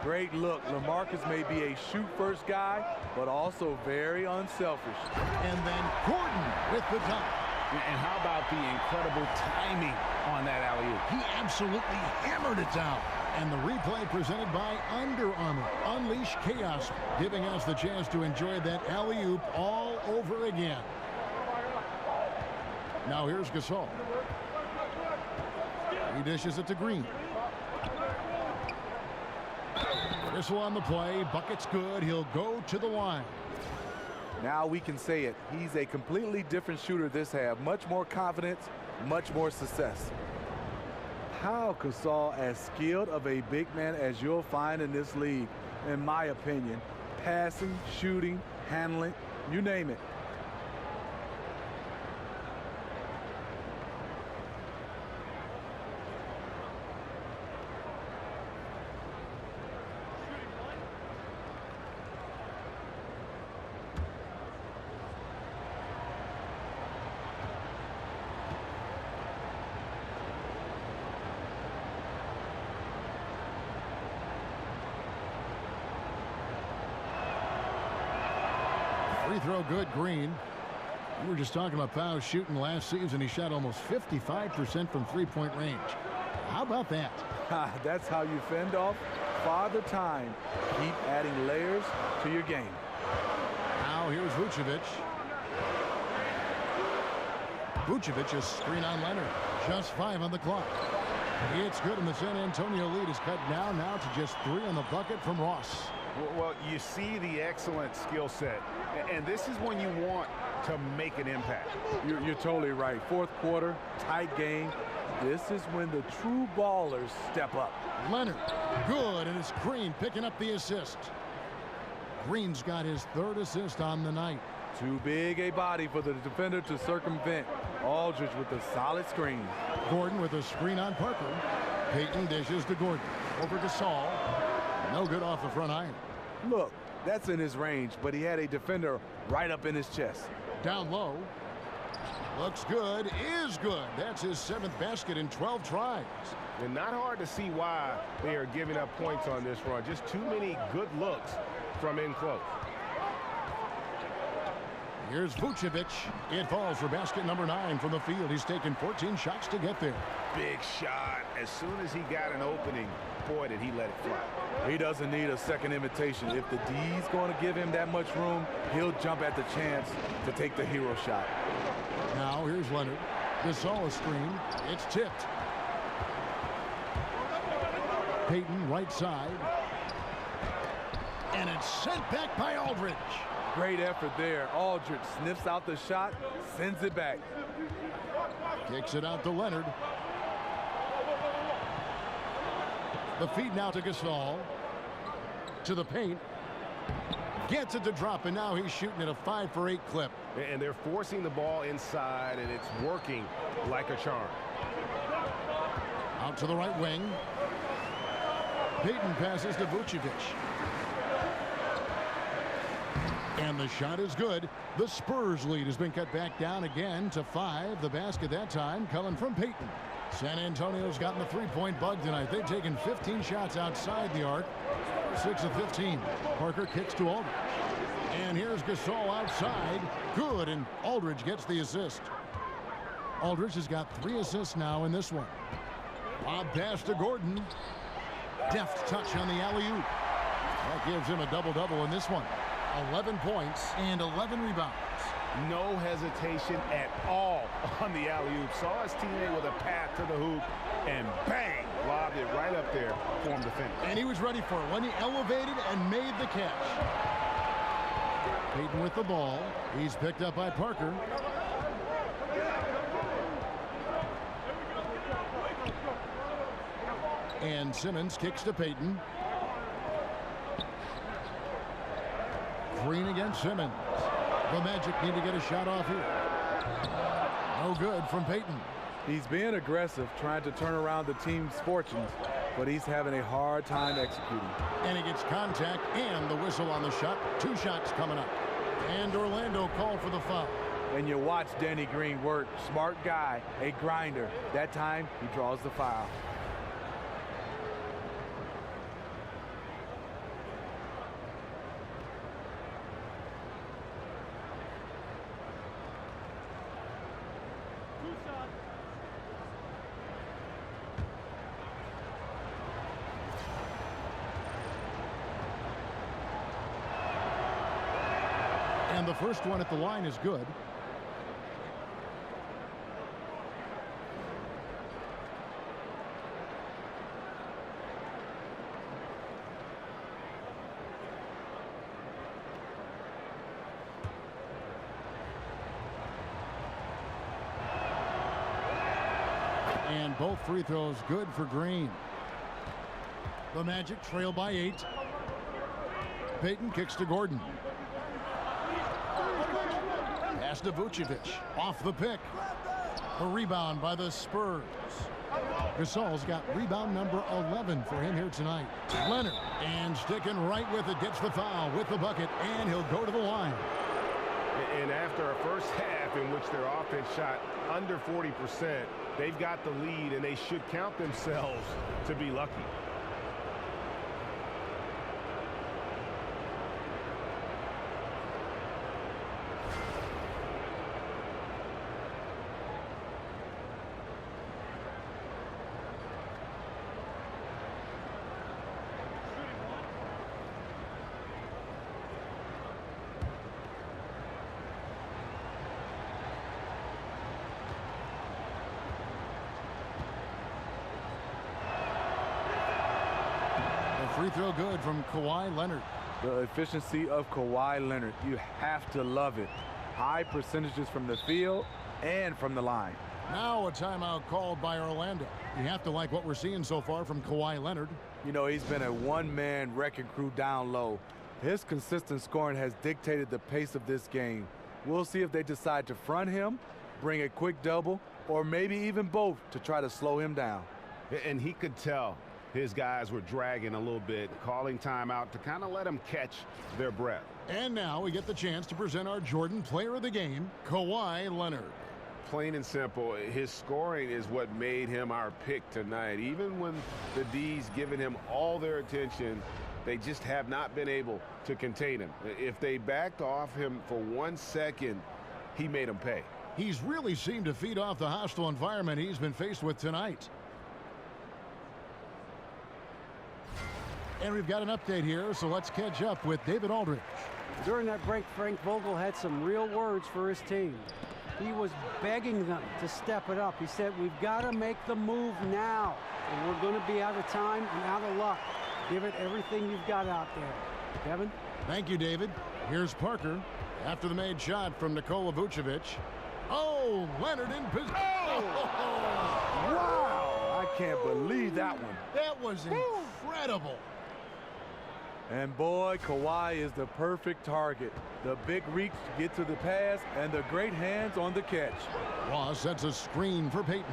Great look. LaMarcus may be a shoot-first guy, but also very unselfish. And then Gordon with the dunk. And how about the incredible timing on that alley-oop? He absolutely hammered it down. And the replay presented by Under Armour. Unleash chaos, giving us the chance to enjoy that alley-oop all over again. Now here's Gasol. He dishes it to Green. Whistle on the play. Bucket's good. He'll go to the line. Now we can say it. He's a completely different shooter this half. Much more confidence, much more success. Pau Gasol, as skilled of a big man as you'll find in this league, in my opinion. Passing, shooting, handling, you name it. free throw good, Green. We were just talking about Powell's shooting last season. He shot almost 55% from three-point range. How about that? That's how you fend off Father Time. Keep adding layers to your game. Now here's Vucevic. Vucevic is screen on Leonard. Just 5 on the clock. It's good, and the San Antonio lead is cut down now to just 3 on the bucket from Ross. Well, you see the excellent skill set, and this is when you want to make an impact. You're totally right. Fourth quarter, tight game. This is when the true ballers step up. Leonard, good, and it's Green picking up the assist. Green's got his 3rd assist on the night. Too big a body for the defender to circumvent. Aldridge with a solid screen. Gordon with a screen on Parker. Payton dishes to Gordon. Over to Saul. No good off the front iron. Look, that's in his range, but he had a defender right up in his chest. Down low. Looks good, is good. That's his 7th basket in 12 tries. And not hard to see why they are giving up points on this run. Just too many good looks from in close. Here's Vucevic. It falls for basket number 9 from the field. He's taken 14 shots to get there. Big shot. As soon as he got an opening, boy, did he let it fly. He doesn't need a second invitation. If the D's going to give him that much room, he'll jump at the chance to take the hero shot. Now here's Leonard. Gasol screen. It's tipped. Payton right side. And it's sent back by Aldridge. Great effort there. Aldridge sniffs out the shot, sends it back. Kicks it out to Leonard. The feed now to Gasol. To the paint. Gets it to drop, and now he's shooting at a 5 for 8 clip. And they're forcing the ball inside, and it's working like a charm. Out to the right wing. Payton passes to Vucevic. And the shot is good. The Spurs lead has been cut back down again to 5. The basket that time coming from Payton. San Antonio's gotten the three-point bug tonight. They've taken 15 shots outside the arc. 6 of 15. Parker kicks to Aldridge. And here's Gasol outside. Good, and Aldridge gets the assist. Aldridge has got 3 assists now in this one. Lob pass to Gordon. Deft touch on the alley-oop. That gives him a double-double in this one. 11 points and 11 rebounds. No hesitation at all on the alley-oop. Saw his teammate with a path to the hoop, and bang, lobbed it right up there for him to finish. And he was ready for it when he elevated and made the catch. Payton with the ball. He's picked up by Parker. And Simmons kicks to Payton. Green against Simmons. The Magic need to get a shot off here. No good from Payton. He's being aggressive, trying to turn around the team's fortunes, but he's having a hard time executing. And he gets contact and the whistle on the shot. 2 shots coming up. And Orlando called for the foul. And you watch Danny Green work. Smart guy, a grinder. That time, he draws the foul. And the first one at the line is good. And both free throws good for Green. The Magic trail by 8. Payton kicks to Gordon. Pass to Vucevic. Off the pick. A rebound by the Spurs. Gasol's got rebound number 11 for him here tonight. Leonard, and sticking right with it, gets the foul with the bucket, and he'll go to the line. And after a first half in which their offense shot under 40%, they've got the lead, and they should count themselves to be lucky. free throw good from Kawhi Leonard. The efficiency of Kawhi Leonard, you have to love it. High percentages from the field and from the line. Now a timeout called by Orlando. You have to like what we're seeing so far from Kawhi Leonard. You know, he's been a one-man wrecking crew down low. His consistent scoring has dictated the pace of this game. We'll see if they decide to front him, bring a quick double, or maybe even both to try to slow him down. And he could tell his guys were dragging a little bit, calling timeout to kind of let them catch their breath. And now we get the chance to present our Jordan Player of the Game, Kawhi Leonard. Plain and simple, his scoring is what made him our pick tonight. Even when the D's giving him all their attention, they just have not been able to contain him. If they backed off him for 1 second, he made them pay. He's really seemed to feed off the hostile environment he's been faced with tonight. And we've got an update here, so let's catch up with David Aldridge. During that break, Frank Vogel had some real words for his team. He was begging them to step it up. He said, we've got to make the move now, and we're going to be out of time and out of luck. Give it everything you've got out there. Kevin? Thank you, David. Here's Parker after the made shot from Nikola Vucevic. Oh, Leonard in position. Oh! Wow! I can't believe that one. That was incredible. And boy, Kawhi is the perfect target. The big reach to get to the pass and the great hands on the catch. Ross sets a screen for Payton.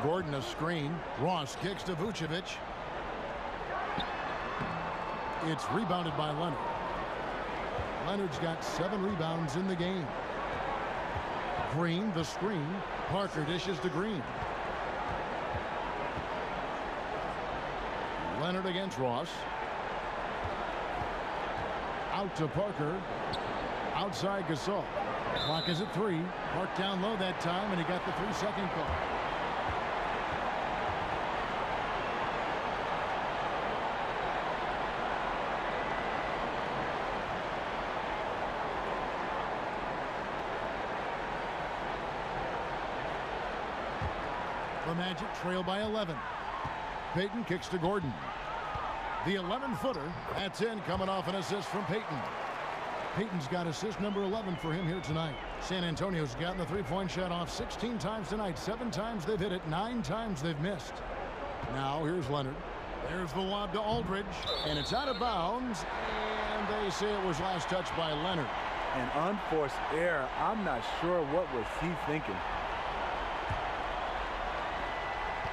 Gordon a screen. Ross kicks to Vucevic. It's rebounded by Leonard. Leonard's got 7 rebounds in the game. Green the screen. Parker dishes to Green. Leonard against Ross. Out to Parker. Outside Gasol. Clock is at 3. Park down low that time, and he got the 3-second call. The Magic trail by 11. Payton kicks to Gordon. The 11-footer. That's in, coming off an assist from Payton. Payton's got assist number 11 for him here tonight. San Antonio's gotten the three-point shot off 16 times tonight. 7 times they've hit it. 9 times they've missed. Now here's Leonard. There's the lob to Aldridge. And it's out of bounds. And they say it was last touched by Leonard. An unforced error. I'm not sure what was he thinking.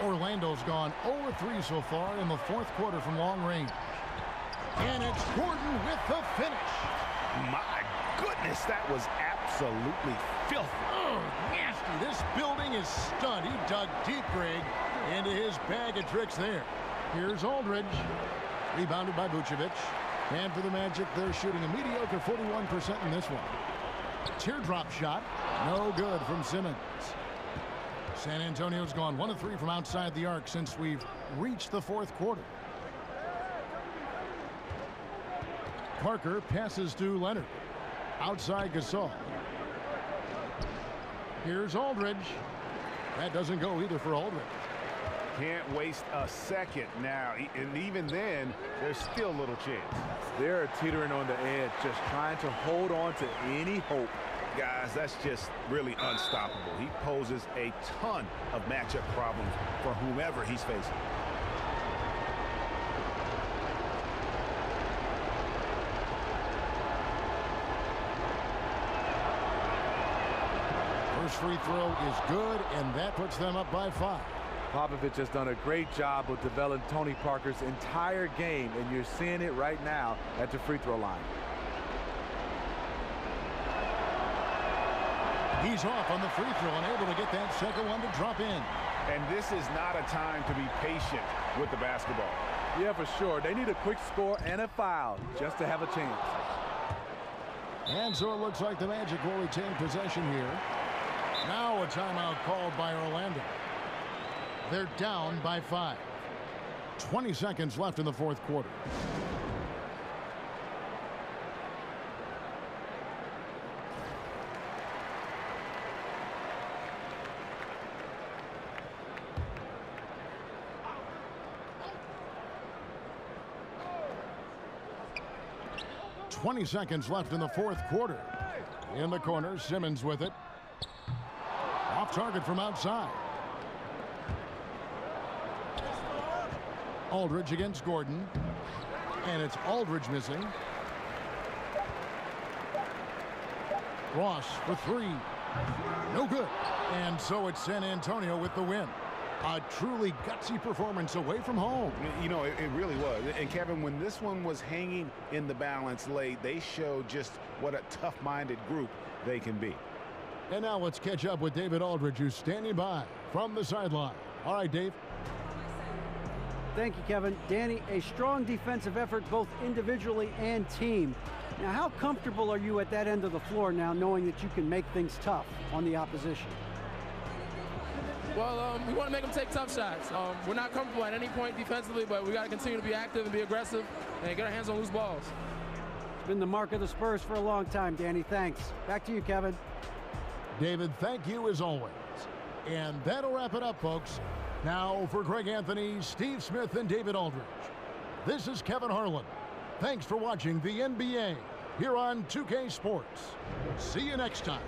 Orlando's gone 0-3 so far in the 4th quarter from long range. And it's Gordon with the finish. My goodness, that was absolutely filthy. Oh, nasty. This building is stunned. He dug deep, Greg, into his bag of tricks there. Here's Aldridge. Rebounded by Vucevic. And for the Magic, they're shooting a mediocre 41% in this one. Teardrop shot. No good from Simmons. San Antonio's gone 1-3 from outside the arc since we've reached the 4th quarter. Parker passes to Leonard. Outside Gasol. Here's Aldridge. That doesn't go either for Aldridge. Can't waste a second now. And even then, there's still little chance. They're teetering on the edge, just trying to hold on to any hope. Guys, that's just really unstoppable. He poses a ton of matchup problems for whomever he's facing. First free throw is good, and that puts them up by 5. Popovich has done a great job of developing Tony Parker's entire game, and you're seeing it right now at the free throw line. He's off on the free throw and able to get that second one to drop in. And this is not a time to be patient with the basketball. Yeah, for sure. They need a quick score and a foul just to have a chance. And so it looks like the Magic will retain possession here. Now a timeout called by Orlando. They're down by 5. 20 seconds left in the 4th quarter. 20 seconds left in the fourth quarter. In the corner, Simmons with it. Off target from outside. Aldridge against Gordon. And it's Aldridge missing. Ross for three. No good. And so it's San Antonio with the win. A truly gutsy performance away from home. You know, it really was. And Kevin, when this one was hanging in the balance late, they showed just what a tough-minded group they can be. And now let's catch up with David Aldridge, who's standing by from the sideline. All right, Dave. Thank you, Kevin. Danny, a strong defensive effort both individually and team. Now, how comfortable are you at that end of the floor now, knowing that you can make things tough on the opposition? Well, we want to make them take tough shots. We're not comfortable at any point defensively, but we got to continue to be active and be aggressive and get our hands on loose balls. It's been the mark of the Spurs for a long time, Danny. Thanks. Back to you, Kevin. David, thank you as always. And that'll wrap it up, folks. Now for Greg Anthony, Steve Smith, and David Aldridge, this is Kevin Harlan. Thanks for watching the NBA here on 2K Sports. See you next time.